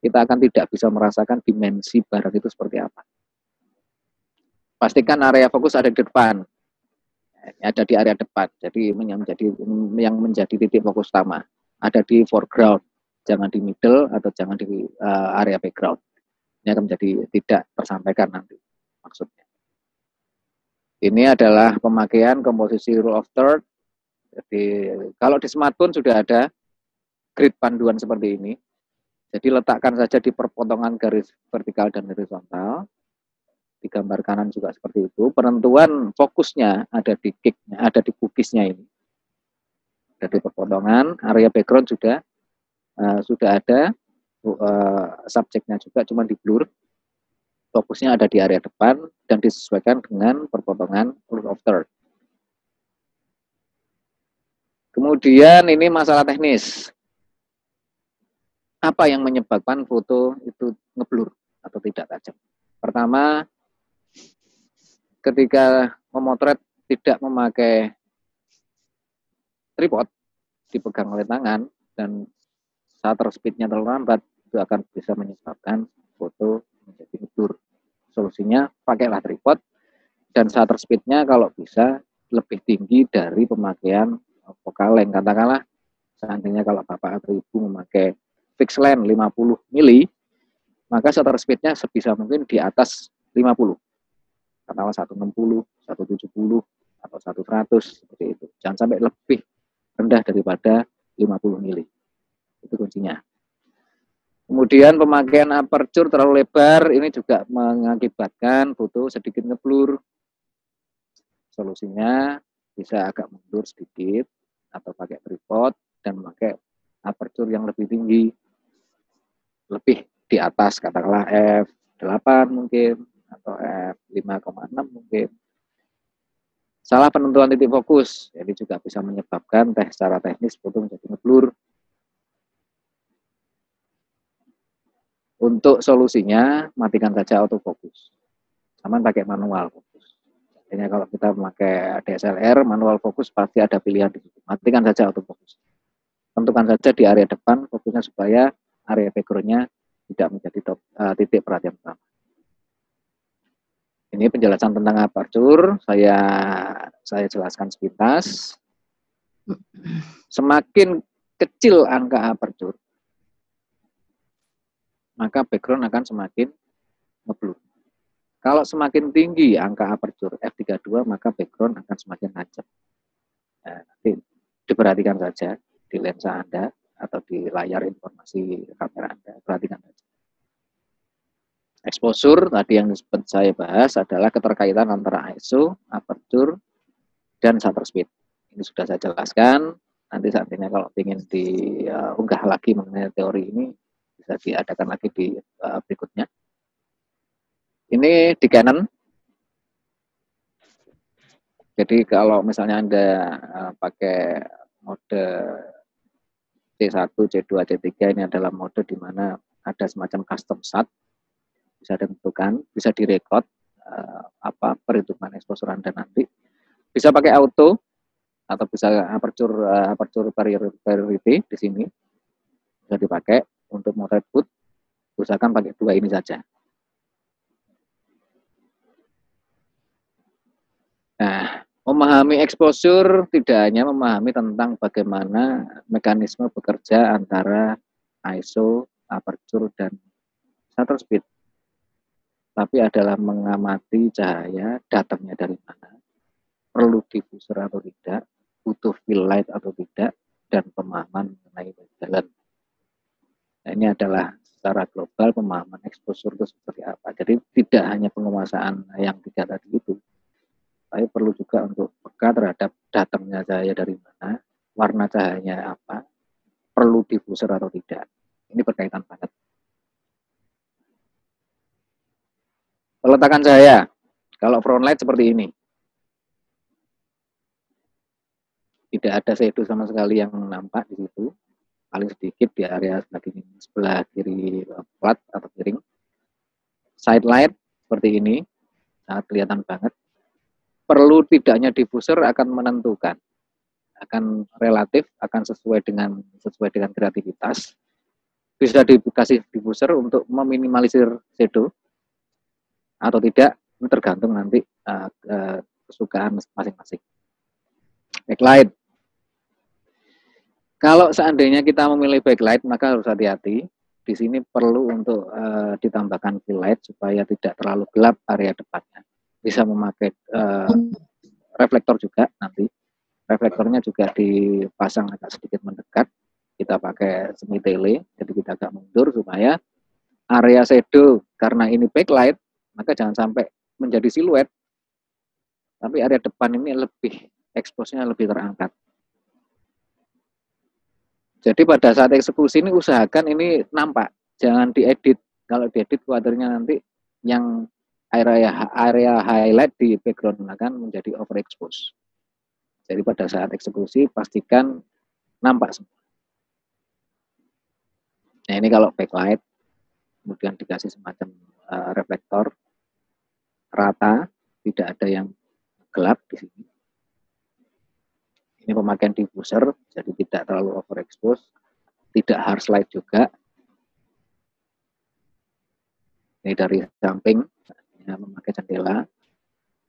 kita akan tidak bisa merasakan dimensi barang itu seperti apa. Pastikan area fokus ada di depan, ada di area depan. Jadi yang menjadi titik fokus utama ada di foreground, jangan di middle atau jangan di area background. Ini akan menjadi tidak tersampaikan nanti maksudnya. Ini adalah pemakaian komposisi rule of third. Jadi kalau di smartphone sudah ada grid panduan seperti ini. Jadi letakkan saja di perpotongan garis vertikal dan horizontal. Di gambar kanan juga seperti itu. Penentuan fokusnya ada di kicknya, ada di cookiesnya ini. Ada di perpotongan. Area background sudah ada. Subjeknya juga cuma di blur. Fokusnya ada di area depan dan disesuaikan dengan perpotongan rule of third. Kemudian ini masalah teknis. Apa yang menyebabkan foto itu ngeblur atau tidak tajam? Pertama, ketika memotret tidak memakai tripod, dipegang oleh tangan, dan shutter speed-nya terlalu lambat, itu akan bisa menyebabkan foto menjadi ngeblur. Solusinya, pakailah tripod, dan shutter speed-nya kalau bisa lebih tinggi dari pemakaian focal length. Katakanlah, seandainya kalau Bapak atau Ibu memakai fixed length 50 mili, maka shutter speed-nya sebisa mungkin di atas 50. Katakanlah 160, 170, atau 100, seperti itu. Jangan sampai lebih rendah daripada 50 mili. Itu kuncinya. Kemudian pemakaian aperture terlalu lebar, ini juga mengakibatkan foto sedikit ngeblur. Solusinya bisa agak mundur sedikit, atau pakai tripod, dan memakai aperture yang lebih tinggi. Lebih di atas, katakanlah f8 mungkin, atau f5,6 mungkin. Salah penentuan titik fokus, jadi juga bisa menyebabkan secara teknis foto menjadi ngeblur. Untuk solusinya, matikan saja autofocus. Sama pakai manual fokus. Artinya kalau kita memakai DSLR, manual fokus pasti ada pilihan di situ. Matikan saja autofocus. Tentukan saja di area depan fokusnya supaya area background-nya tidak menjadi titik perhatian utama. Ini penjelasan tentang aperture, saya jelaskan sepintas. Semakin kecil angka aperture, maka background akan semakin ngeblur. Kalau semakin tinggi angka aperture f32, maka background akan semakin tajam. Nah, nanti diperhatikan saja di lensa Anda atau di layar informasi kamera Anda, perhatikan saja. Exposure, tadi yang sempat saya bahas adalah keterkaitan antara ISO, aperture, dan shutter speed. Ini sudah saya jelaskan. Nanti saatnya kalau ingin diunggah lagi mengenai teori ini, bisa diadakan lagi di berikutnya. Ini di Canon. Jadi kalau misalnya Anda pakai mode C1, C2, C3, ini adalah mode di mana ada semacam custom shot. Bisa ditentukan, bisa direkod perhitungan exposure Anda nanti. Bisa pakai auto atau bisa aperture priority di sini. Bisa dipakai untuk motret food. Usahakan pakai dua ini saja. Nah, memahami exposure tidak hanya memahami tentang bagaimana mekanisme bekerja antara ISO, aperture, dan shutter speed, tapi adalah mengamati cahaya datangnya dari mana, perlu diffuser atau tidak, butuh fill light atau tidak, dan pemahaman mengenai jalan. Nah, ini adalah secara global pemahaman exposure itu seperti apa. Jadi tidak hanya penguasaan yang tiga tadi itu, juga untuk peka terhadap datangnya cahaya dari mana, warna cahayanya apa, perlu diffuser atau tidak. Ini berkaitan banget. Peletakan cahaya, kalau front light seperti ini. Tidak ada shadow sama sekali yang nampak di situ. Paling sedikit di area sebelah kiri flat atau piring. Side light seperti ini, sangat kelihatan banget. Perlu tidaknya diffuser akan menentukan, akan relatif, akan sesuai dengan kreativitas. Bisa dikasih diffuser untuk meminimalisir shadow atau tidak, ini tergantung nanti kesukaan masing-masing. Backlight. Kalau seandainya kita memilih backlight, maka harus hati-hati. Di sini perlu untuk ditambahkan fill light supaya tidak terlalu gelap area depannya. Bisa memakai reflektor juga nanti. Reflektornya juga dipasang agak sedikit mendekat. Kita pakai semi tele, jadi kita agak mundur supaya area shadow, karena ini backlight, maka jangan sampai menjadi siluet. Tapi area depan ini lebih, expose-nya lebih terangkat. Jadi pada saat eksekusi ini usahakan ini nampak, jangan diedit. Kalau diedit khawatirnya nanti yang area highlight di background akan menjadi overexpose. Jadi pada saat eksekusi pastikan nampak semua. Nah ini kalau backlight, kemudian dikasih semacam reflektor rata, tidak ada yang gelap di sini. Ini pemakaian diffuser, jadi tidak terlalu overexpose, tidak harsh light juga. Ini dari samping, ya, memakai jendela.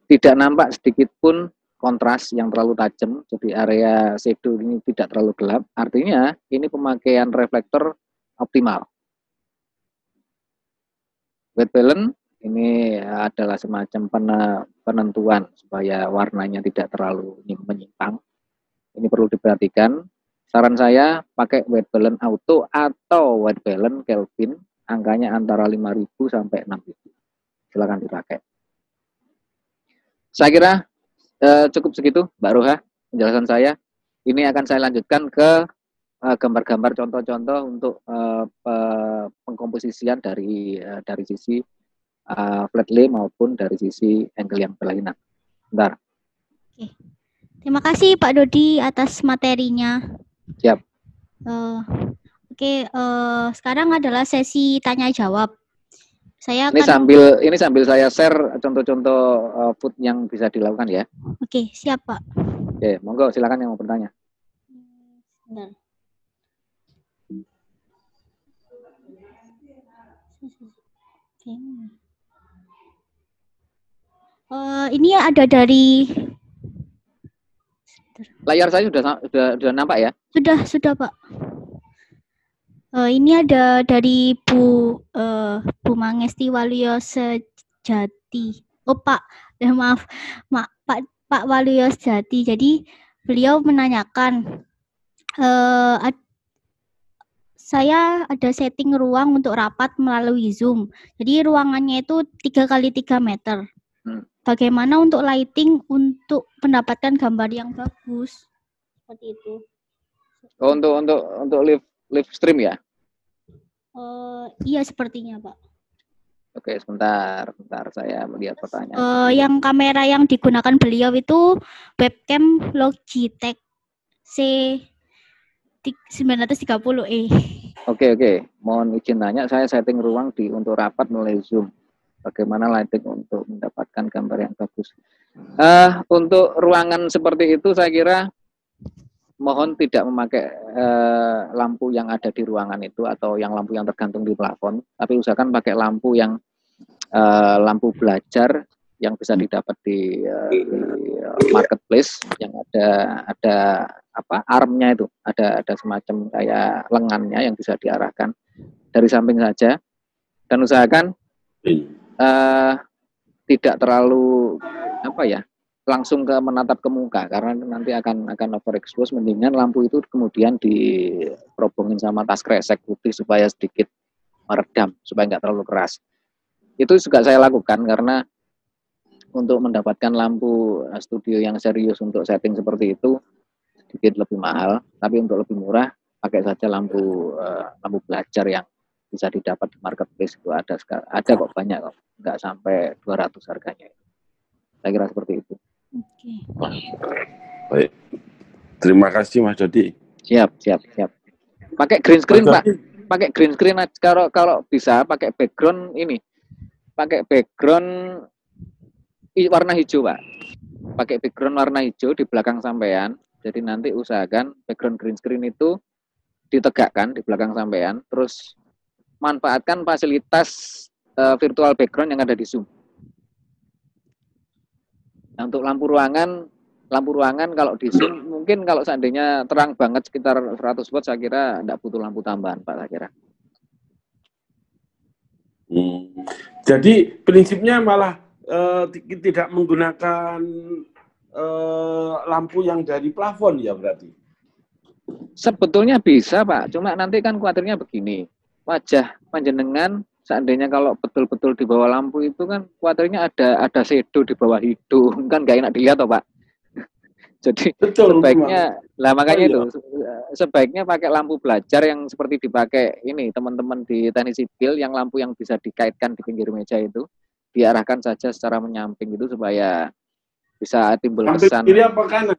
Tidak nampak sedikit pun kontras yang terlalu tajam, jadi area shadow ini tidak terlalu gelap. Artinya ini pemakaian reflektor optimal. White balance ini adalah semacam penentuan supaya warnanya tidak terlalu menyimpang. Ini perlu diperhatikan. Saran saya pakai white balance auto atau white balance Kelvin, angkanya antara 5.000 sampai 6.000. Silakan dipakai. Saya kira cukup segitu, Mbak Roha, penjelasan saya. Ini akan saya lanjutkan ke gambar-gambar contoh-contoh untuk pengkomposisian dari sisi flat lay maupun dari sisi angle yang berlainan. Bentar. Oke. Terima kasih Pak Dodi atas materinya. Siap. Oke, sekarang adalah sesi tanya jawab. Saya ini sambil saya share contoh-contoh food yang bisa dilakukan ya. Oke, siap Pak. Oke, monggo silakan yang mau bertanya. Bentar. Ini ada dari layar saya sudah nampak ya? Sudah Pak. Ini ada dari Bu Mangesti Waluyo Sejati. Oh Pak, maaf Pak Waluyo Sejati. Jadi beliau menanyakan, saya ada setting ruang untuk rapat melalui Zoom. Jadi ruangannya itu 3x3 meter. Bagaimana untuk lighting untuk mendapatkan gambar yang bagus? Seperti itu. Oh, untuk live stream ya? Iya sepertinya Pak. Oke, sebentar saya melihat pertanyaan. Yang kamera yang digunakan beliau itu webcam Logitech C930E. Oke. Mohon izin tanya, saya setting ruang untuk rapat melalui Zoom. Bagaimana lighting untuk mendapatkan gambar yang bagus? Untuk ruangan seperti itu saya kira mohon tidak memakai lampu yang ada di ruangan itu atau lampu yang tergantung di plafon, tapi usahakan pakai lampu yang lampu belajar yang bisa didapat di marketplace yang ada armnya itu, ada semacam kayak lengannya yang bisa diarahkan dari samping saja, dan usahakan tidak terlalu langsung menatap ke muka karena nanti akan overexpose. Mendingan lampu itu kemudian diperobongin sama tas kresek putih supaya sedikit meredam, supaya nggak terlalu keras. Itu juga saya lakukan karena untuk mendapatkan lampu studio yang serius untuk setting seperti itu sedikit lebih mahal, tapi untuk lebih murah pakai saja lampu belajar yang bisa didapat di marketplace itu ada kok, banyak kok, nggak sampai 200 harganya. Saya kira seperti itu. Baik, terima kasih Mas Dodi. Siap. Pakai green screen Pak, pakai green screen kalau bisa pakai background ini, pakai background warna hijau Pak, pakai background warna hijau di belakang sampean. Jadi nanti usahakan background green screen itu ditegakkan di belakang sampean, terus manfaatkan fasilitas virtual background yang ada di Zoom. Nah, untuk lampu ruangan kalau di Zoom mungkin kalau seandainya terang banget sekitar 100 watt, saya kira tidak butuh lampu tambahan Pak, saya kira. Jadi prinsipnya malah tidak menggunakan lampu yang dari plafon ya berarti? Sebetulnya bisa Pak, cuma nanti kan khawatirnya begini, wajah panjenengan seandainya kalau betul-betul di bawah lampu itu kan khawatirnya ada shadow di bawah hidung, kan nggak enak dilihat toh Pak. Jadi betul, sebaiknya, lah makanya itu sebaiknya pakai lampu belajar yang seperti dipakai ini teman-teman di teknik sipil, yang lampu yang bisa dikaitkan di pinggir meja itu, diarahkan saja secara menyamping itu supaya bisa timbul kesan. Kiri apa kanan?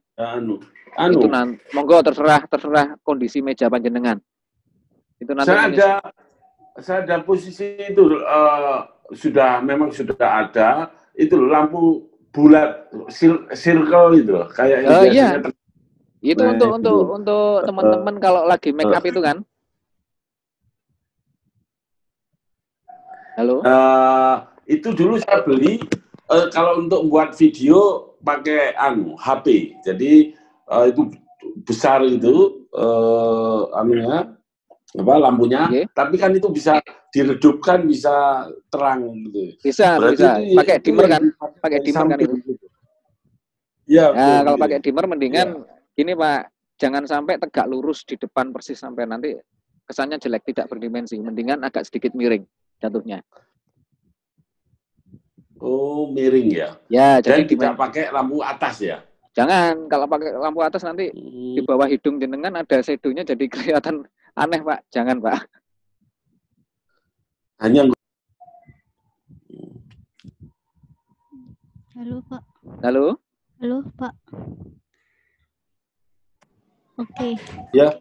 Itu nanti, monggo terserah kondisi meja panjenengan. Itu nanti saya ada posisi itu memang sudah ada itu lampu bulat circle itu loh, kayak yang biasanya. Iya. Itu untuk teman-teman kalau lagi make up itu kan. Halo. Itu dulu saya beli kalau untuk buat video pakai HP. Jadi itu besar itu lampunya, tapi kan itu bisa diredupkan, bisa terang gitu. Bisa. Pakai dimmer kan? Pakai dimmer kan itu. Ya. Nah, kalau pakai dimmer mendingan gini Pak, jangan sampai tegak lurus di depan persis sampai nanti kesannya jelek, tidak berdimensi. Mendingan agak sedikit miring jatuhnya. Oh, miring ya? Ya, dan jadi tidak pakai lampu atas ya? Jangan, kalau pakai lampu atas nanti di bawah hidung jenengan ada shadownya jadi kelihatan aneh Pak. Jangan Pak. Hanya. Halo Pak. Halo Pak. Oke. Ya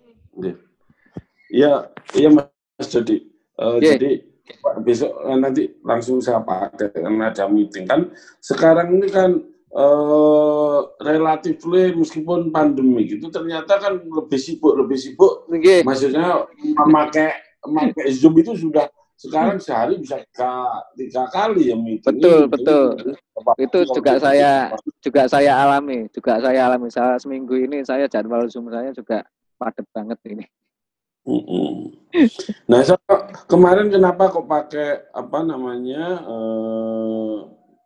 Mas Dodi. Jadi besok nanti langsung saya pakai karena ada meeting kan. Sekarang ini kan relatif meskipun pandemi gitu ternyata kan lebih sibuk. Maksudnya memakai Zoom itu sudah sekarang sehari bisa tiga kali ya meeting. Betul. Itu juga saya alami. Saya seminggu ini jadwal Zoom saya juga padat banget ini. Nah, saya kemarin kenapa kok pakai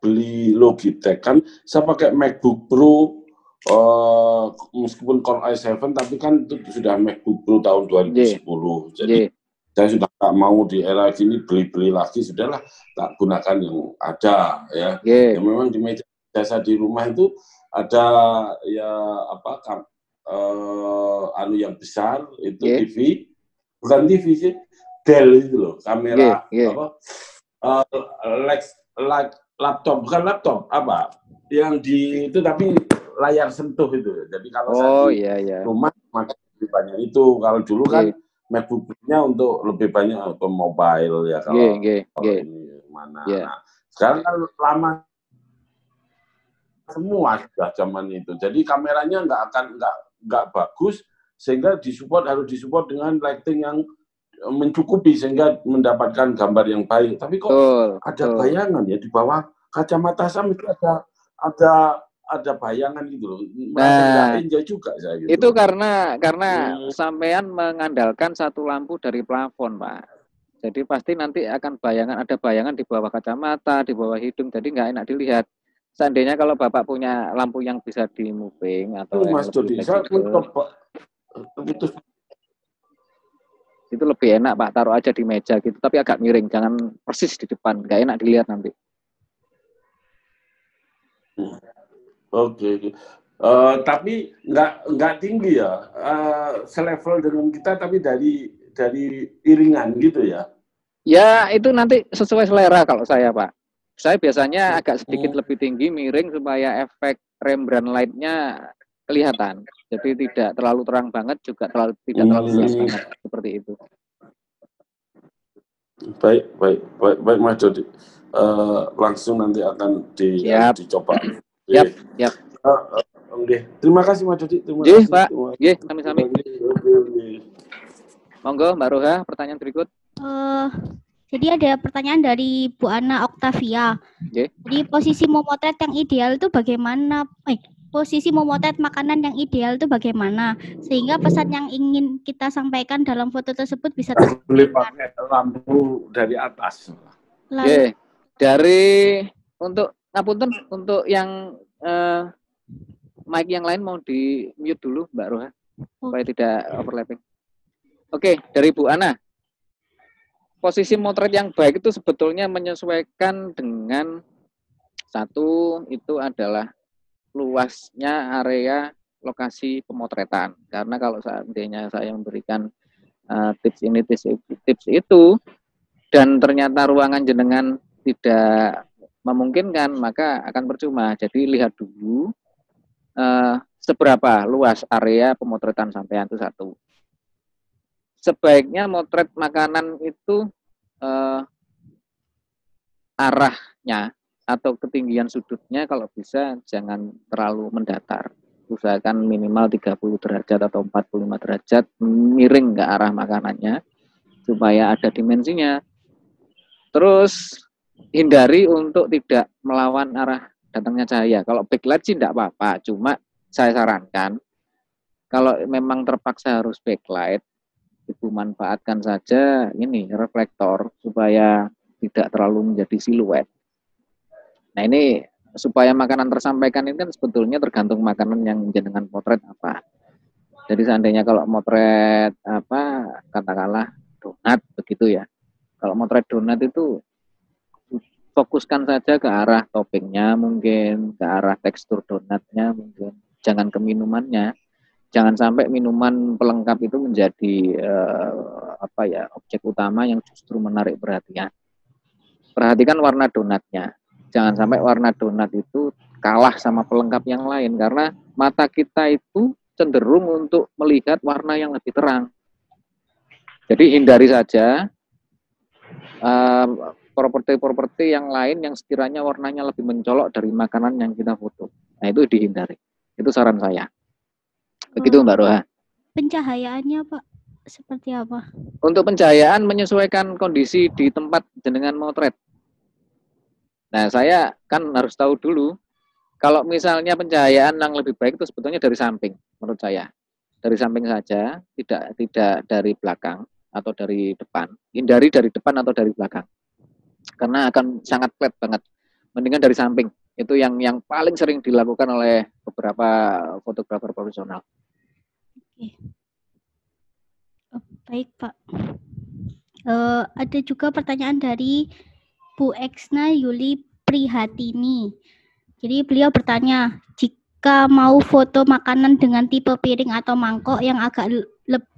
beli Logitech kan? Saya pakai MacBook Pro meskipun Core i7 tapi kan itu sudah MacBook Pro tahun 2010. Jadi saya sudah nggak mau di era gini beli lagi, sudahlah tak gunakan yang ada ya. Ya memang di meja biasa di rumah itu ada yang besar itu TV. Bukan TV sih, Dell itu loh, kamera laptop, bukan laptop, yang itu tapi layar sentuh itu. Jadi kalau rumah maka lebih banyak itu. Kalau dulu kan MacBook-nya untuk lebih banyak ke mobile ya kalau ini mana. Nah, sekarang kan lama semua sudah zaman itu. Jadi kameranya nggak bagus. Sehingga harus disupport dengan lighting yang mencukupi sehingga mendapatkan gambar yang baik. Tapi kok ada bayangan ya di bawah kacamata Sam itu ada bayangan gitu loh. Merasa nggak enjoy juga saya gitu. Itu karena sampean mengandalkan satu lampu dari plafon Pak. Jadi pasti nanti akan ada bayangan di bawah kacamata, di bawah hidung. Jadi nggak enak dilihat. Seandainya kalau Bapak punya lampu yang bisa di moving atau Mas Dodi, saya itu lebih enak Pak, taruh aja di meja gitu, tapi agak miring, jangan persis di depan, nggak enak dilihat nanti. Oke. Tapi nggak tinggi ya, selevel dengan kita, tapi dari iringan gitu ya? Ya itu nanti sesuai selera kalau saya, Pak. Saya biasanya agak sedikit lebih tinggi, miring supaya efek Rembrandt light-nya kelihatan. Jadi tidak terlalu terang banget, juga tidak terlalu gelap banget, seperti itu. Baik Mas Dodi. Langsung nanti akan dicoba. Siap. Oke. Terima kasih Mas Dodi. Terima kasih, kasih Pak. Nggih, sami-sami. Monggo Mbak Roha, pertanyaan berikut. Jadi ada pertanyaan dari Bu Ana Oktavia. Jadi posisi memotret yang ideal itu bagaimana? Posisi memotret makanan yang ideal itu bagaimana? Sehingga pesan yang ingin kita sampaikan dalam foto tersebut bisa boleh pakai lampu dari atas. Oke. Dari untuk ngapunten untuk yang mic yang lain mau di mute dulu Mbak Roha supaya tidak overlapping. Oke, dari Bu Ana. Posisi motret yang baik itu sebetulnya menyesuaikan dengan satu itu adalah luasnya area lokasi pemotretan. Karena kalau seandainya saya memberikan tips itu dan ternyata ruangan jenengan tidak memungkinkan, maka akan percuma. Jadi lihat dulu seberapa luas area pemotretan sampean itu satu. Sebaiknya motret makanan itu arahnya atau ketinggian sudutnya kalau bisa jangan terlalu mendatar. Usahakan minimal 30 derajat atau 45 derajat miring ke arah makanannya supaya ada dimensinya. Terus hindari untuk tidak melawan arah datangnya cahaya. Kalau backlight sih tidak apa-apa, cuma saya sarankan kalau memang terpaksa harus backlight, Ibu manfaatkan saja ini reflektor supaya tidak terlalu menjadi siluet. Nah ini supaya makanan tersampaikan ini kan sebetulnya tergantung makanan yang jenengan potret apa. Jadi seandainya kalau motret apa katakanlah donat begitu ya. Kalau motret donat itu fokuskan saja ke arah toppingnya mungkin, ke arah tekstur donatnya mungkin, jangan ke minumannya. Jangan sampai minuman pelengkap itu menjadi objek utama yang justru menarik perhatian. Perhatikan warna donatnya. Jangan sampai warna donat itu kalah sama pelengkap yang lain karena mata kita itu cenderung untuk melihat warna yang lebih terang. Jadi hindari saja properti-properti yang lain yang sekiranya warnanya lebih mencolok dari makanan yang kita foto. Nah itu dihindari. Itu saran saya. Begitu Mbak Roha. Pencahayaannya Pak seperti apa? Untuk pencahayaan menyesuaikan kondisi di tempat jenengan motret. Nah saya kan harus tahu dulu kalau misalnya pencahayaan yang lebih baik itu sebetulnya dari samping menurut saya. Dari samping saja, tidak dari belakang atau dari depan. Hindari dari depan atau dari belakang. Karena akan sangat flat banget. Mendingan dari samping. Itu yang paling sering dilakukan oleh beberapa fotografer profesional. Oke. Baik Pak. Ada juga pertanyaan dari Bu Eksna Yuli Prihatini. Jadi beliau bertanya, jika mau foto makanan dengan tipe piring atau mangkok yang agak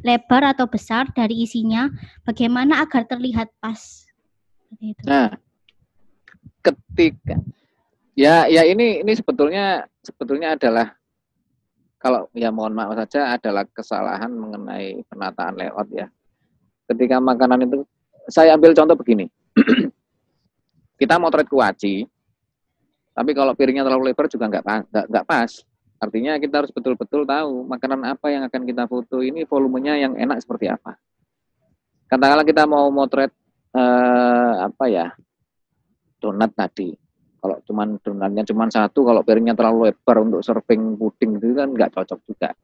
lebar atau besar dari isinya, bagaimana agar terlihat pas? Nah, ketika ya ini sebetulnya adalah kalau ya mohon maaf saja adalah kesalahan mengenai penataan layout ya. Ketika makanan itu saya ambil contoh begini. Kita motret kuaci, tapi kalau piringnya terlalu lebar juga nggak pas. Artinya kita harus betul-betul tahu makanan apa yang akan kita foto ini volumenya yang enak seperti apa. Katakanlah kita mau motret donat tadi. Kalau donatnya cuma satu, kalau piringnya terlalu lebar untuk serving puding itu kan nggak cocok juga.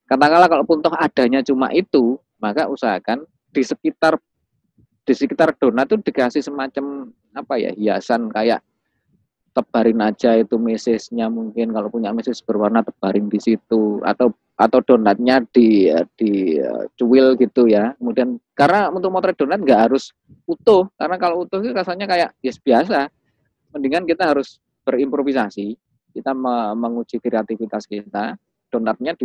Katakanlah kalau pun toh adanya cuma itu, maka usahakan di sekitar donat itu dikasih semacam hiasan kayak tebarin aja itu mesesnya mungkin kalau punya meses berwarna tebarin di situ atau donatnya di cuil gitu ya. Kemudian karena untuk motret donat nggak harus utuh karena kalau utuh itu rasanya kayak biasa. Mendingan kita harus berimprovisasi. kita menguji kreativitas kita. Donatnya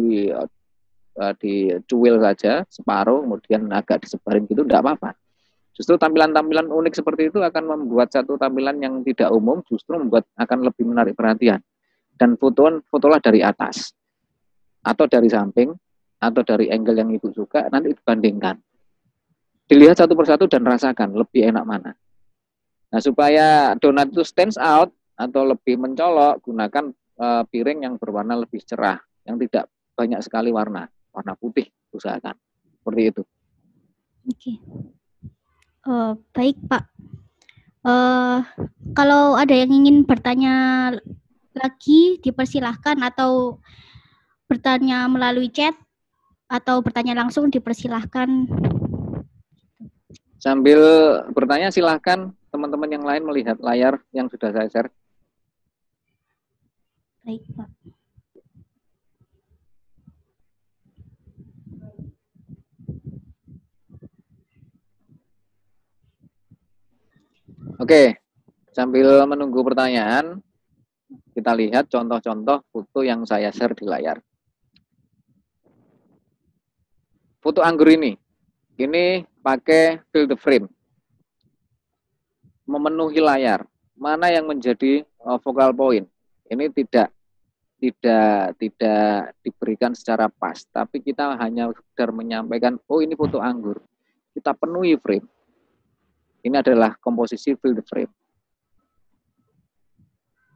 dicuil saja separuh, kemudian agak disebarin gitu, enggak apa-apa. Justru tampilan-tampilan unik seperti itu akan membuat satu tampilan yang tidak umum, justru akan lebih menarik perhatian. Dan fotolah dari atas, atau dari samping, atau dari angle yang Ibu suka, nanti dibandingkan. Dilihat satu persatu dan rasakan lebih enak mana. Nah, supaya donat itu stands out atau lebih mencolok, gunakan piring yang berwarna lebih cerah, yang tidak banyak sekali warna putih usahakan. Seperti itu. Oke. Baik, Pak. Kalau ada yang ingin bertanya lagi, dipersilahkan, atau bertanya melalui chat, atau bertanya langsung dipersilahkan. Sambil bertanya, silahkan teman-teman yang lain melihat layar yang sudah saya share. Baik, Pak. Oke, sambil menunggu pertanyaan, kita lihat contoh-contoh foto yang saya share di layar. Foto anggur ini pakai fill the frame, memenuhi layar. Mana yang menjadi focal point? Ini tidak diberikan secara pas, tapi kita hanya sekedar menyampaikan, oh ini foto anggur, kita penuhi frame. Ini adalah komposisi fill the frame.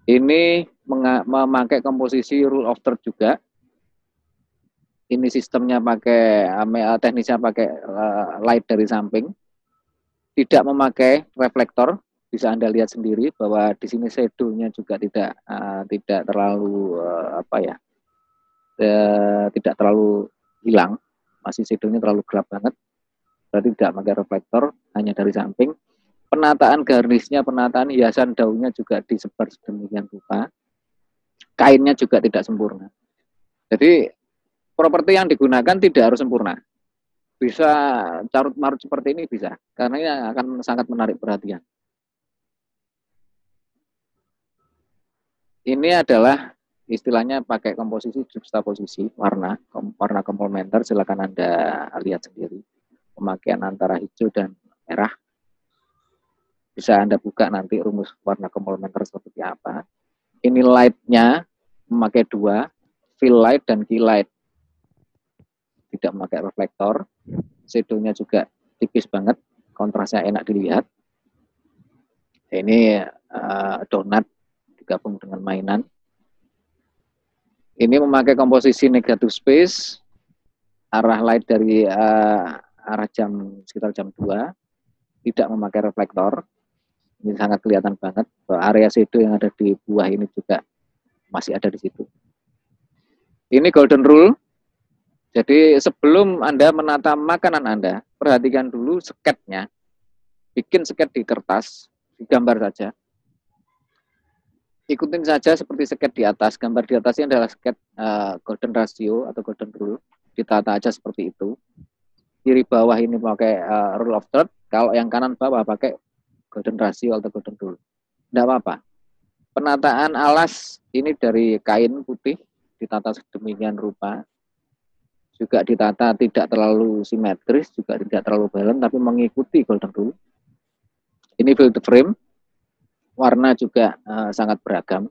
Ini memakai komposisi rule of third juga. Ini sistemnya pakai, teknisnya pakai light dari samping. Tidak memakai reflektor. Bisa Anda lihat sendiri bahwa di sini shadow-nya juga tidak terlalu tidak terlalu hilang. Masih shadow-nya terlalu gelap banget. Berarti tidak pakai reflektor, hanya dari samping. Penataan garnisnya, penataan hiasan daunnya juga disebar sedemikian rupa. Kainnya juga tidak sempurna. Jadi properti yang digunakan tidak harus sempurna. Bisa carut-marut seperti ini bisa, karena ini akan sangat menarik perhatian. Ini adalah istilahnya pakai komposisi juxtaposisi warna komplementer. Silakan Anda lihat sendiri pemakaian antara hijau dan merah. Bisa Anda buka nanti rumus warna komplementer seperti apa. Ini light-nya memakai dua, fill light dan key light. Tidak memakai reflektor. Shadow-nya juga tipis banget, kontrasnya enak dilihat. Ini donat digabung dengan mainan. Ini memakai komposisi negative space, arah light dari arah sekitar jam 2, tidak memakai reflektor. Ini sangat kelihatan banget bahwa area shadow yang ada di buah ini juga masih ada di situ. Ini golden rule. Jadi sebelum Anda menata makanan Anda, perhatikan dulu sketnya. Bikin sket di kertas, digambar saja. Ikutin saja seperti sket di atas. Gambar di atasnya adalah sket golden ratio atau golden rule. Ditata aja seperti itu. Kiri bawah ini pakai rule of third. Kalau yang kanan bawah pakai golden ratio atau golden rule. Tidak apa-apa. Penataan alas ini dari kain putih, ditata sedemikian rupa. Juga ditata tidak terlalu simetris, juga tidak terlalu balance, tapi mengikuti golden rule. Ini fill the frame. Warna juga sangat beragam.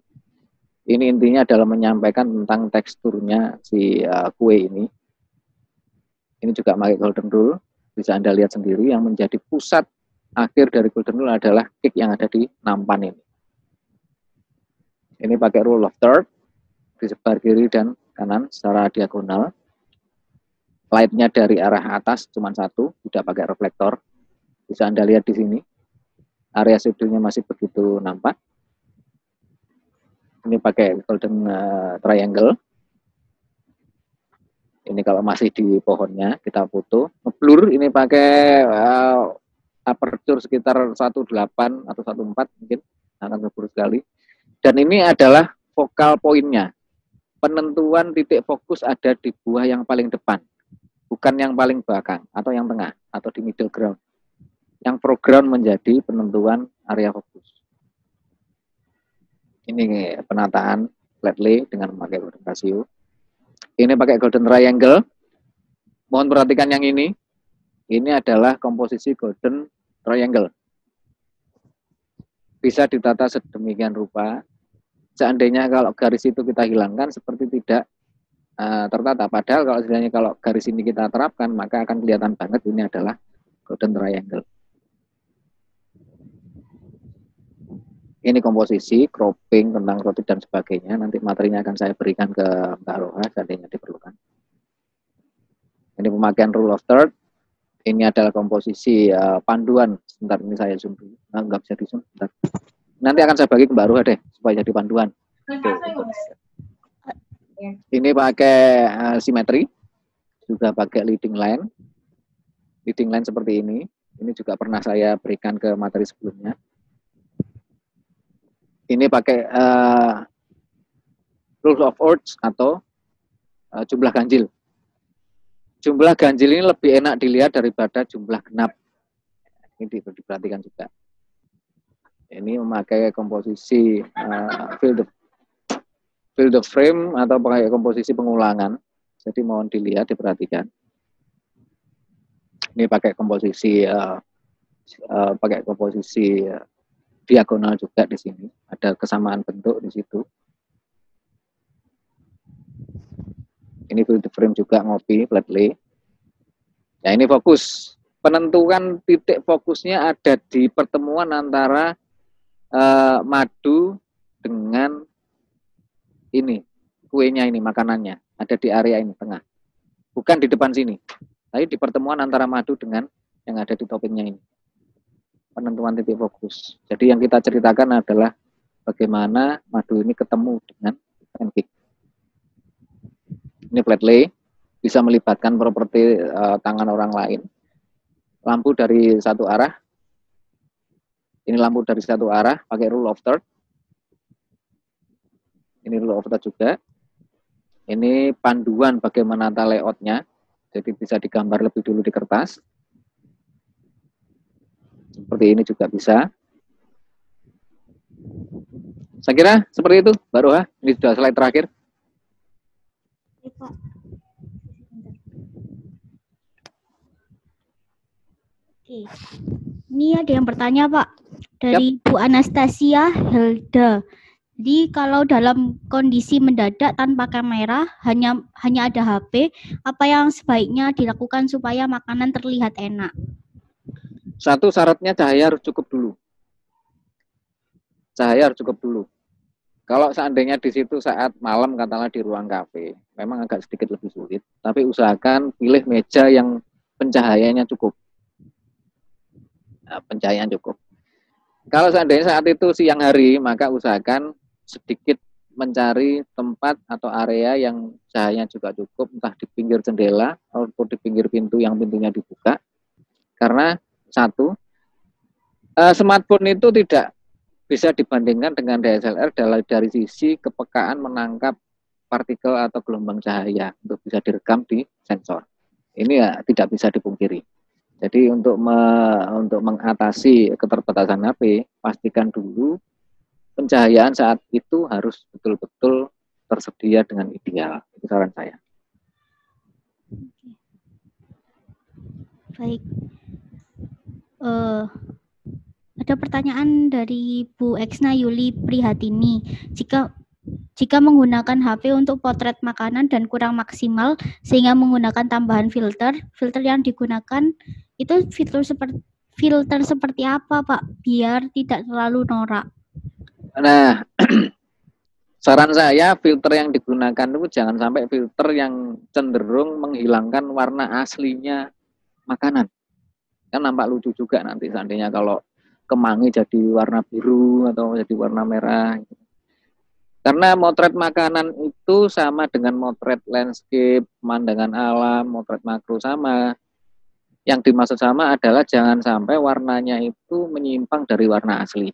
Ini intinya adalah menyampaikan tentang teksturnya si kue ini. Ini juga pakai golden rule. Bisa Anda lihat sendiri, yang menjadi pusat akhir dari golden rule adalah cake yang ada di nampan ini. Ini pakai rule of third, disebar kiri dan kanan secara diagonal. Light-nya dari arah atas cuma satu, tidak pakai reflektor. Bisa Anda lihat di sini. Area shadow-nya masih begitu nampak. Ini pakai golden triangle. Ini kalau masih di pohonnya, kita foto. Ngeblur ini pakai aperture sekitar 1.8 atau 1.4 mungkin. Akan ngeblur sekali. Dan ini adalah focal point-nya. Penentuan titik fokus ada di buah yang paling depan. Bukan yang paling belakang atau yang tengah atau di middle ground. Yang foreground menjadi penentuan area fokus. Ini penataan flat lay dengan memakai golden ratio. Ini pakai golden triangle. Mohon perhatikan yang ini. Ini adalah komposisi golden triangle. Bisa ditata sedemikian rupa. Seandainya kalau garis itu kita hilangkan seperti tidak tertata. Padahal kalau sebenarnya kalau garis ini kita terapkan, maka akan kelihatan banget ini adalah golden triangle. Ini komposisi, cropping, tentang roti dan sebagainya. Nanti materinya akan saya berikan ke Mbak Roha seandainya diperlukan. Ini pemakaian rule of third. Ini adalah komposisi panduan. Sebentar, ini saya zoom dulu. Nggak bisa di zoom. Sebentar. Nanti akan saya bagi ke Mbak Roha deh, supaya jadi panduan. Ini pakai simetri. Juga pakai leading line. Leading line seperti ini. Ini juga pernah saya berikan ke materi sebelumnya. Ini pakai rules of odds atau jumlah ganjil. Jumlah ganjil ini lebih enak dilihat daripada jumlah genap. Ini diperhatikan juga. Ini memakai komposisi field of frame atau pakai komposisi pengulangan. Jadi mohon dilihat, diperhatikan. Ini pakai komposisi diagonal juga di sini. Ada kesamaan bentuk di situ. Ini field frame juga ngopi, flat lay. Ya, ini fokus. Penentuan titik fokusnya ada di pertemuan antara madu dengan ini, kuenya ini, makanannya. Ada di area ini, tengah. Bukan di depan sini. Tapi di pertemuan antara madu dengan yang ada di toppingnya ini. Penentuan titik fokus. Jadi yang kita ceritakan adalah bagaimana madu ini ketemu dengan pancake. Ini flat lay, bisa melibatkan properti tangan orang lain. Lampu dari satu arah. Ini lampu dari satu arah, pakai rule of third. Ini rule of third juga. Ini panduan bagaimana menata layoutnya. Jadi bisa digambar lebih dulu di kertas. Seperti ini juga bisa. Saya kira seperti itu, Mbak Roha. Ini sudah slide terakhir. Oke. Ini ada yang bertanya, Pak. Dari Bu Anastasia Helda. Jadi kalau dalam kondisi mendadak tanpa kamera, hanya ada HP, apa yang sebaiknya dilakukan supaya makanan terlihat enak? Satu, syaratnya cahaya harus cukup dulu. Cahaya harus cukup dulu. Kalau seandainya di situ saat malam, katakanlah di ruang kafe, memang agak sedikit lebih sulit. Tapi usahakan pilih meja yang pencahayaannya cukup. Nah, pencahayaan cukup. Kalau seandainya saat itu siang hari, maka usahakan sedikit mencari tempat atau area yang cahayanya juga cukup, entah di pinggir jendela ataupun di pinggir pintu yang pintunya dibuka. Karena satu, smartphone itu tidak bisa dibandingkan dengan DSLR dari sisi kepekaan menangkap partikel atau gelombang cahaya untuk bisa direkam di sensor. Ini ya tidak bisa dipungkiri. Jadi untuk mengatasi keterbatasan HP, pastikan dulu pencahayaan saat itu harus betul-betul tersedia dengan ideal. Itu saran saya. Baik. Ada pertanyaan dari Bu Eksna Yuli Prihatini. Jika menggunakan HP untuk potret makanan dan kurang maksimal sehingga menggunakan tambahan filter yang digunakan itu filter seperti apa, Pak? Biar tidak terlalu norak. Nah, saran saya filter yang digunakan itu jangan sampai filter yang cenderung menghilangkan warna aslinya makanan. Kan nampak lucu juga nanti seandainya kalau kemangi jadi warna biru atau jadi warna merah. Karena motret makanan itu sama dengan motret landscape, pemandangan alam, motret makro sama. Yang dimaksud sama adalah jangan sampai warnanya itu menyimpang dari warna asli.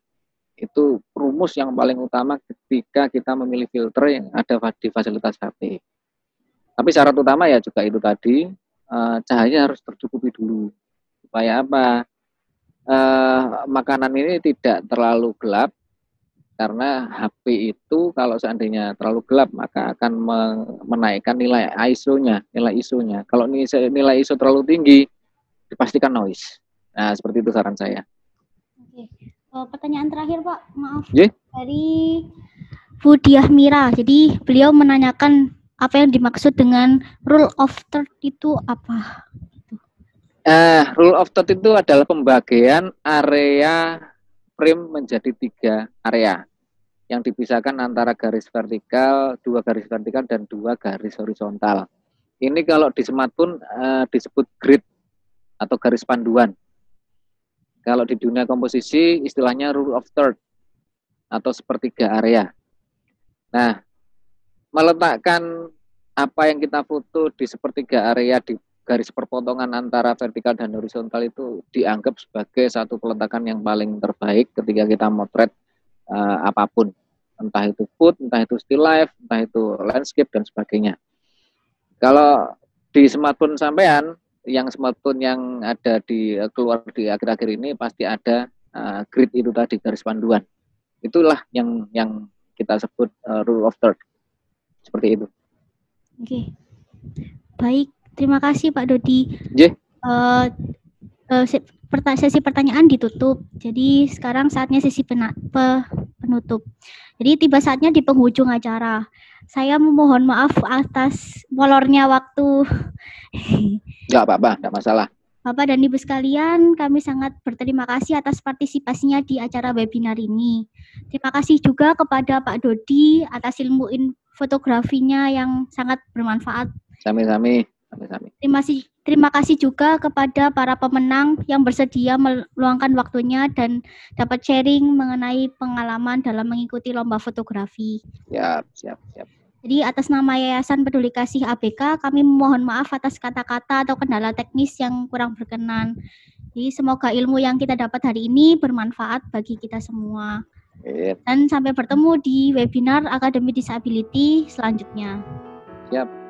Itu rumus yang paling utama ketika kita memilih filter yang ada di fasilitas HP. Tapi syarat utama ya juga itu tadi, cahaya harus tercukupi dulu. Supaya apa? Makanan ini tidak terlalu gelap Karena HP itu kalau seandainya terlalu gelap maka akan menaikkan nilai ISO-nya. Kalau nilai ISO terlalu tinggi dipastikan noise. Nah, seperti itu saran saya. Oke. Pertanyaan terakhir, Pak. Maaf. Yeah. Dari Budiah Mira. Jadi beliau menanyakan apa yang dimaksud dengan rule of third itu apa? Rule of third itu adalah pembagian area frame menjadi 3 area yang dipisahkan antara garis vertikal, 2 garis vertikal dan 2 garis horizontal. Ini kalau di smartphone disebut grid atau garis panduan. Kalau di dunia komposisi istilahnya rule of third atau sepertiga area. Nah, meletakkan apa yang kita foto di sepertiga area di garis perpotongan antara vertikal dan horizontal itu dianggap sebagai satu peletakan yang paling terbaik ketika kita motret apapun. Entah itu food, entah itu still life, entah itu landscape dan sebagainya. Kalau di smartphone sampean, yang smartphone yang ada keluar di akhir-akhir ini pasti ada grid itu tadi, garis panduan. Itulah yang kita sebut rule of third. Seperti itu. Oke. Baik, terima kasih Pak Dodi. Yeah. Sesi pertanyaan ditutup. Jadi sekarang saatnya sesi penutup. Jadi tiba saatnya di penghujung acara. Saya memohon maaf atas molornya waktu. Enggak apa-apa, enggak masalah. Bapak dan Ibu sekalian, kami sangat berterima kasih atas partisipasinya di acara webinar ini. Terima kasih juga kepada Pak Dodi atas ilmu fotografinya yang sangat bermanfaat. Sami-sami. Terima kasih juga kepada para pemenang yang bersedia meluangkan waktunya dan dapat sharing mengenai pengalaman dalam mengikuti lomba fotografi. Siap. Jadi atas nama Yayasan Peduli Kasih ABK, kami memohon maaf atas kata-kata atau kendala teknis yang kurang berkenan. Jadi semoga ilmu yang kita dapat hari ini bermanfaat bagi kita semua. Dan sampai bertemu di webinar Akademi Disability selanjutnya. Siap.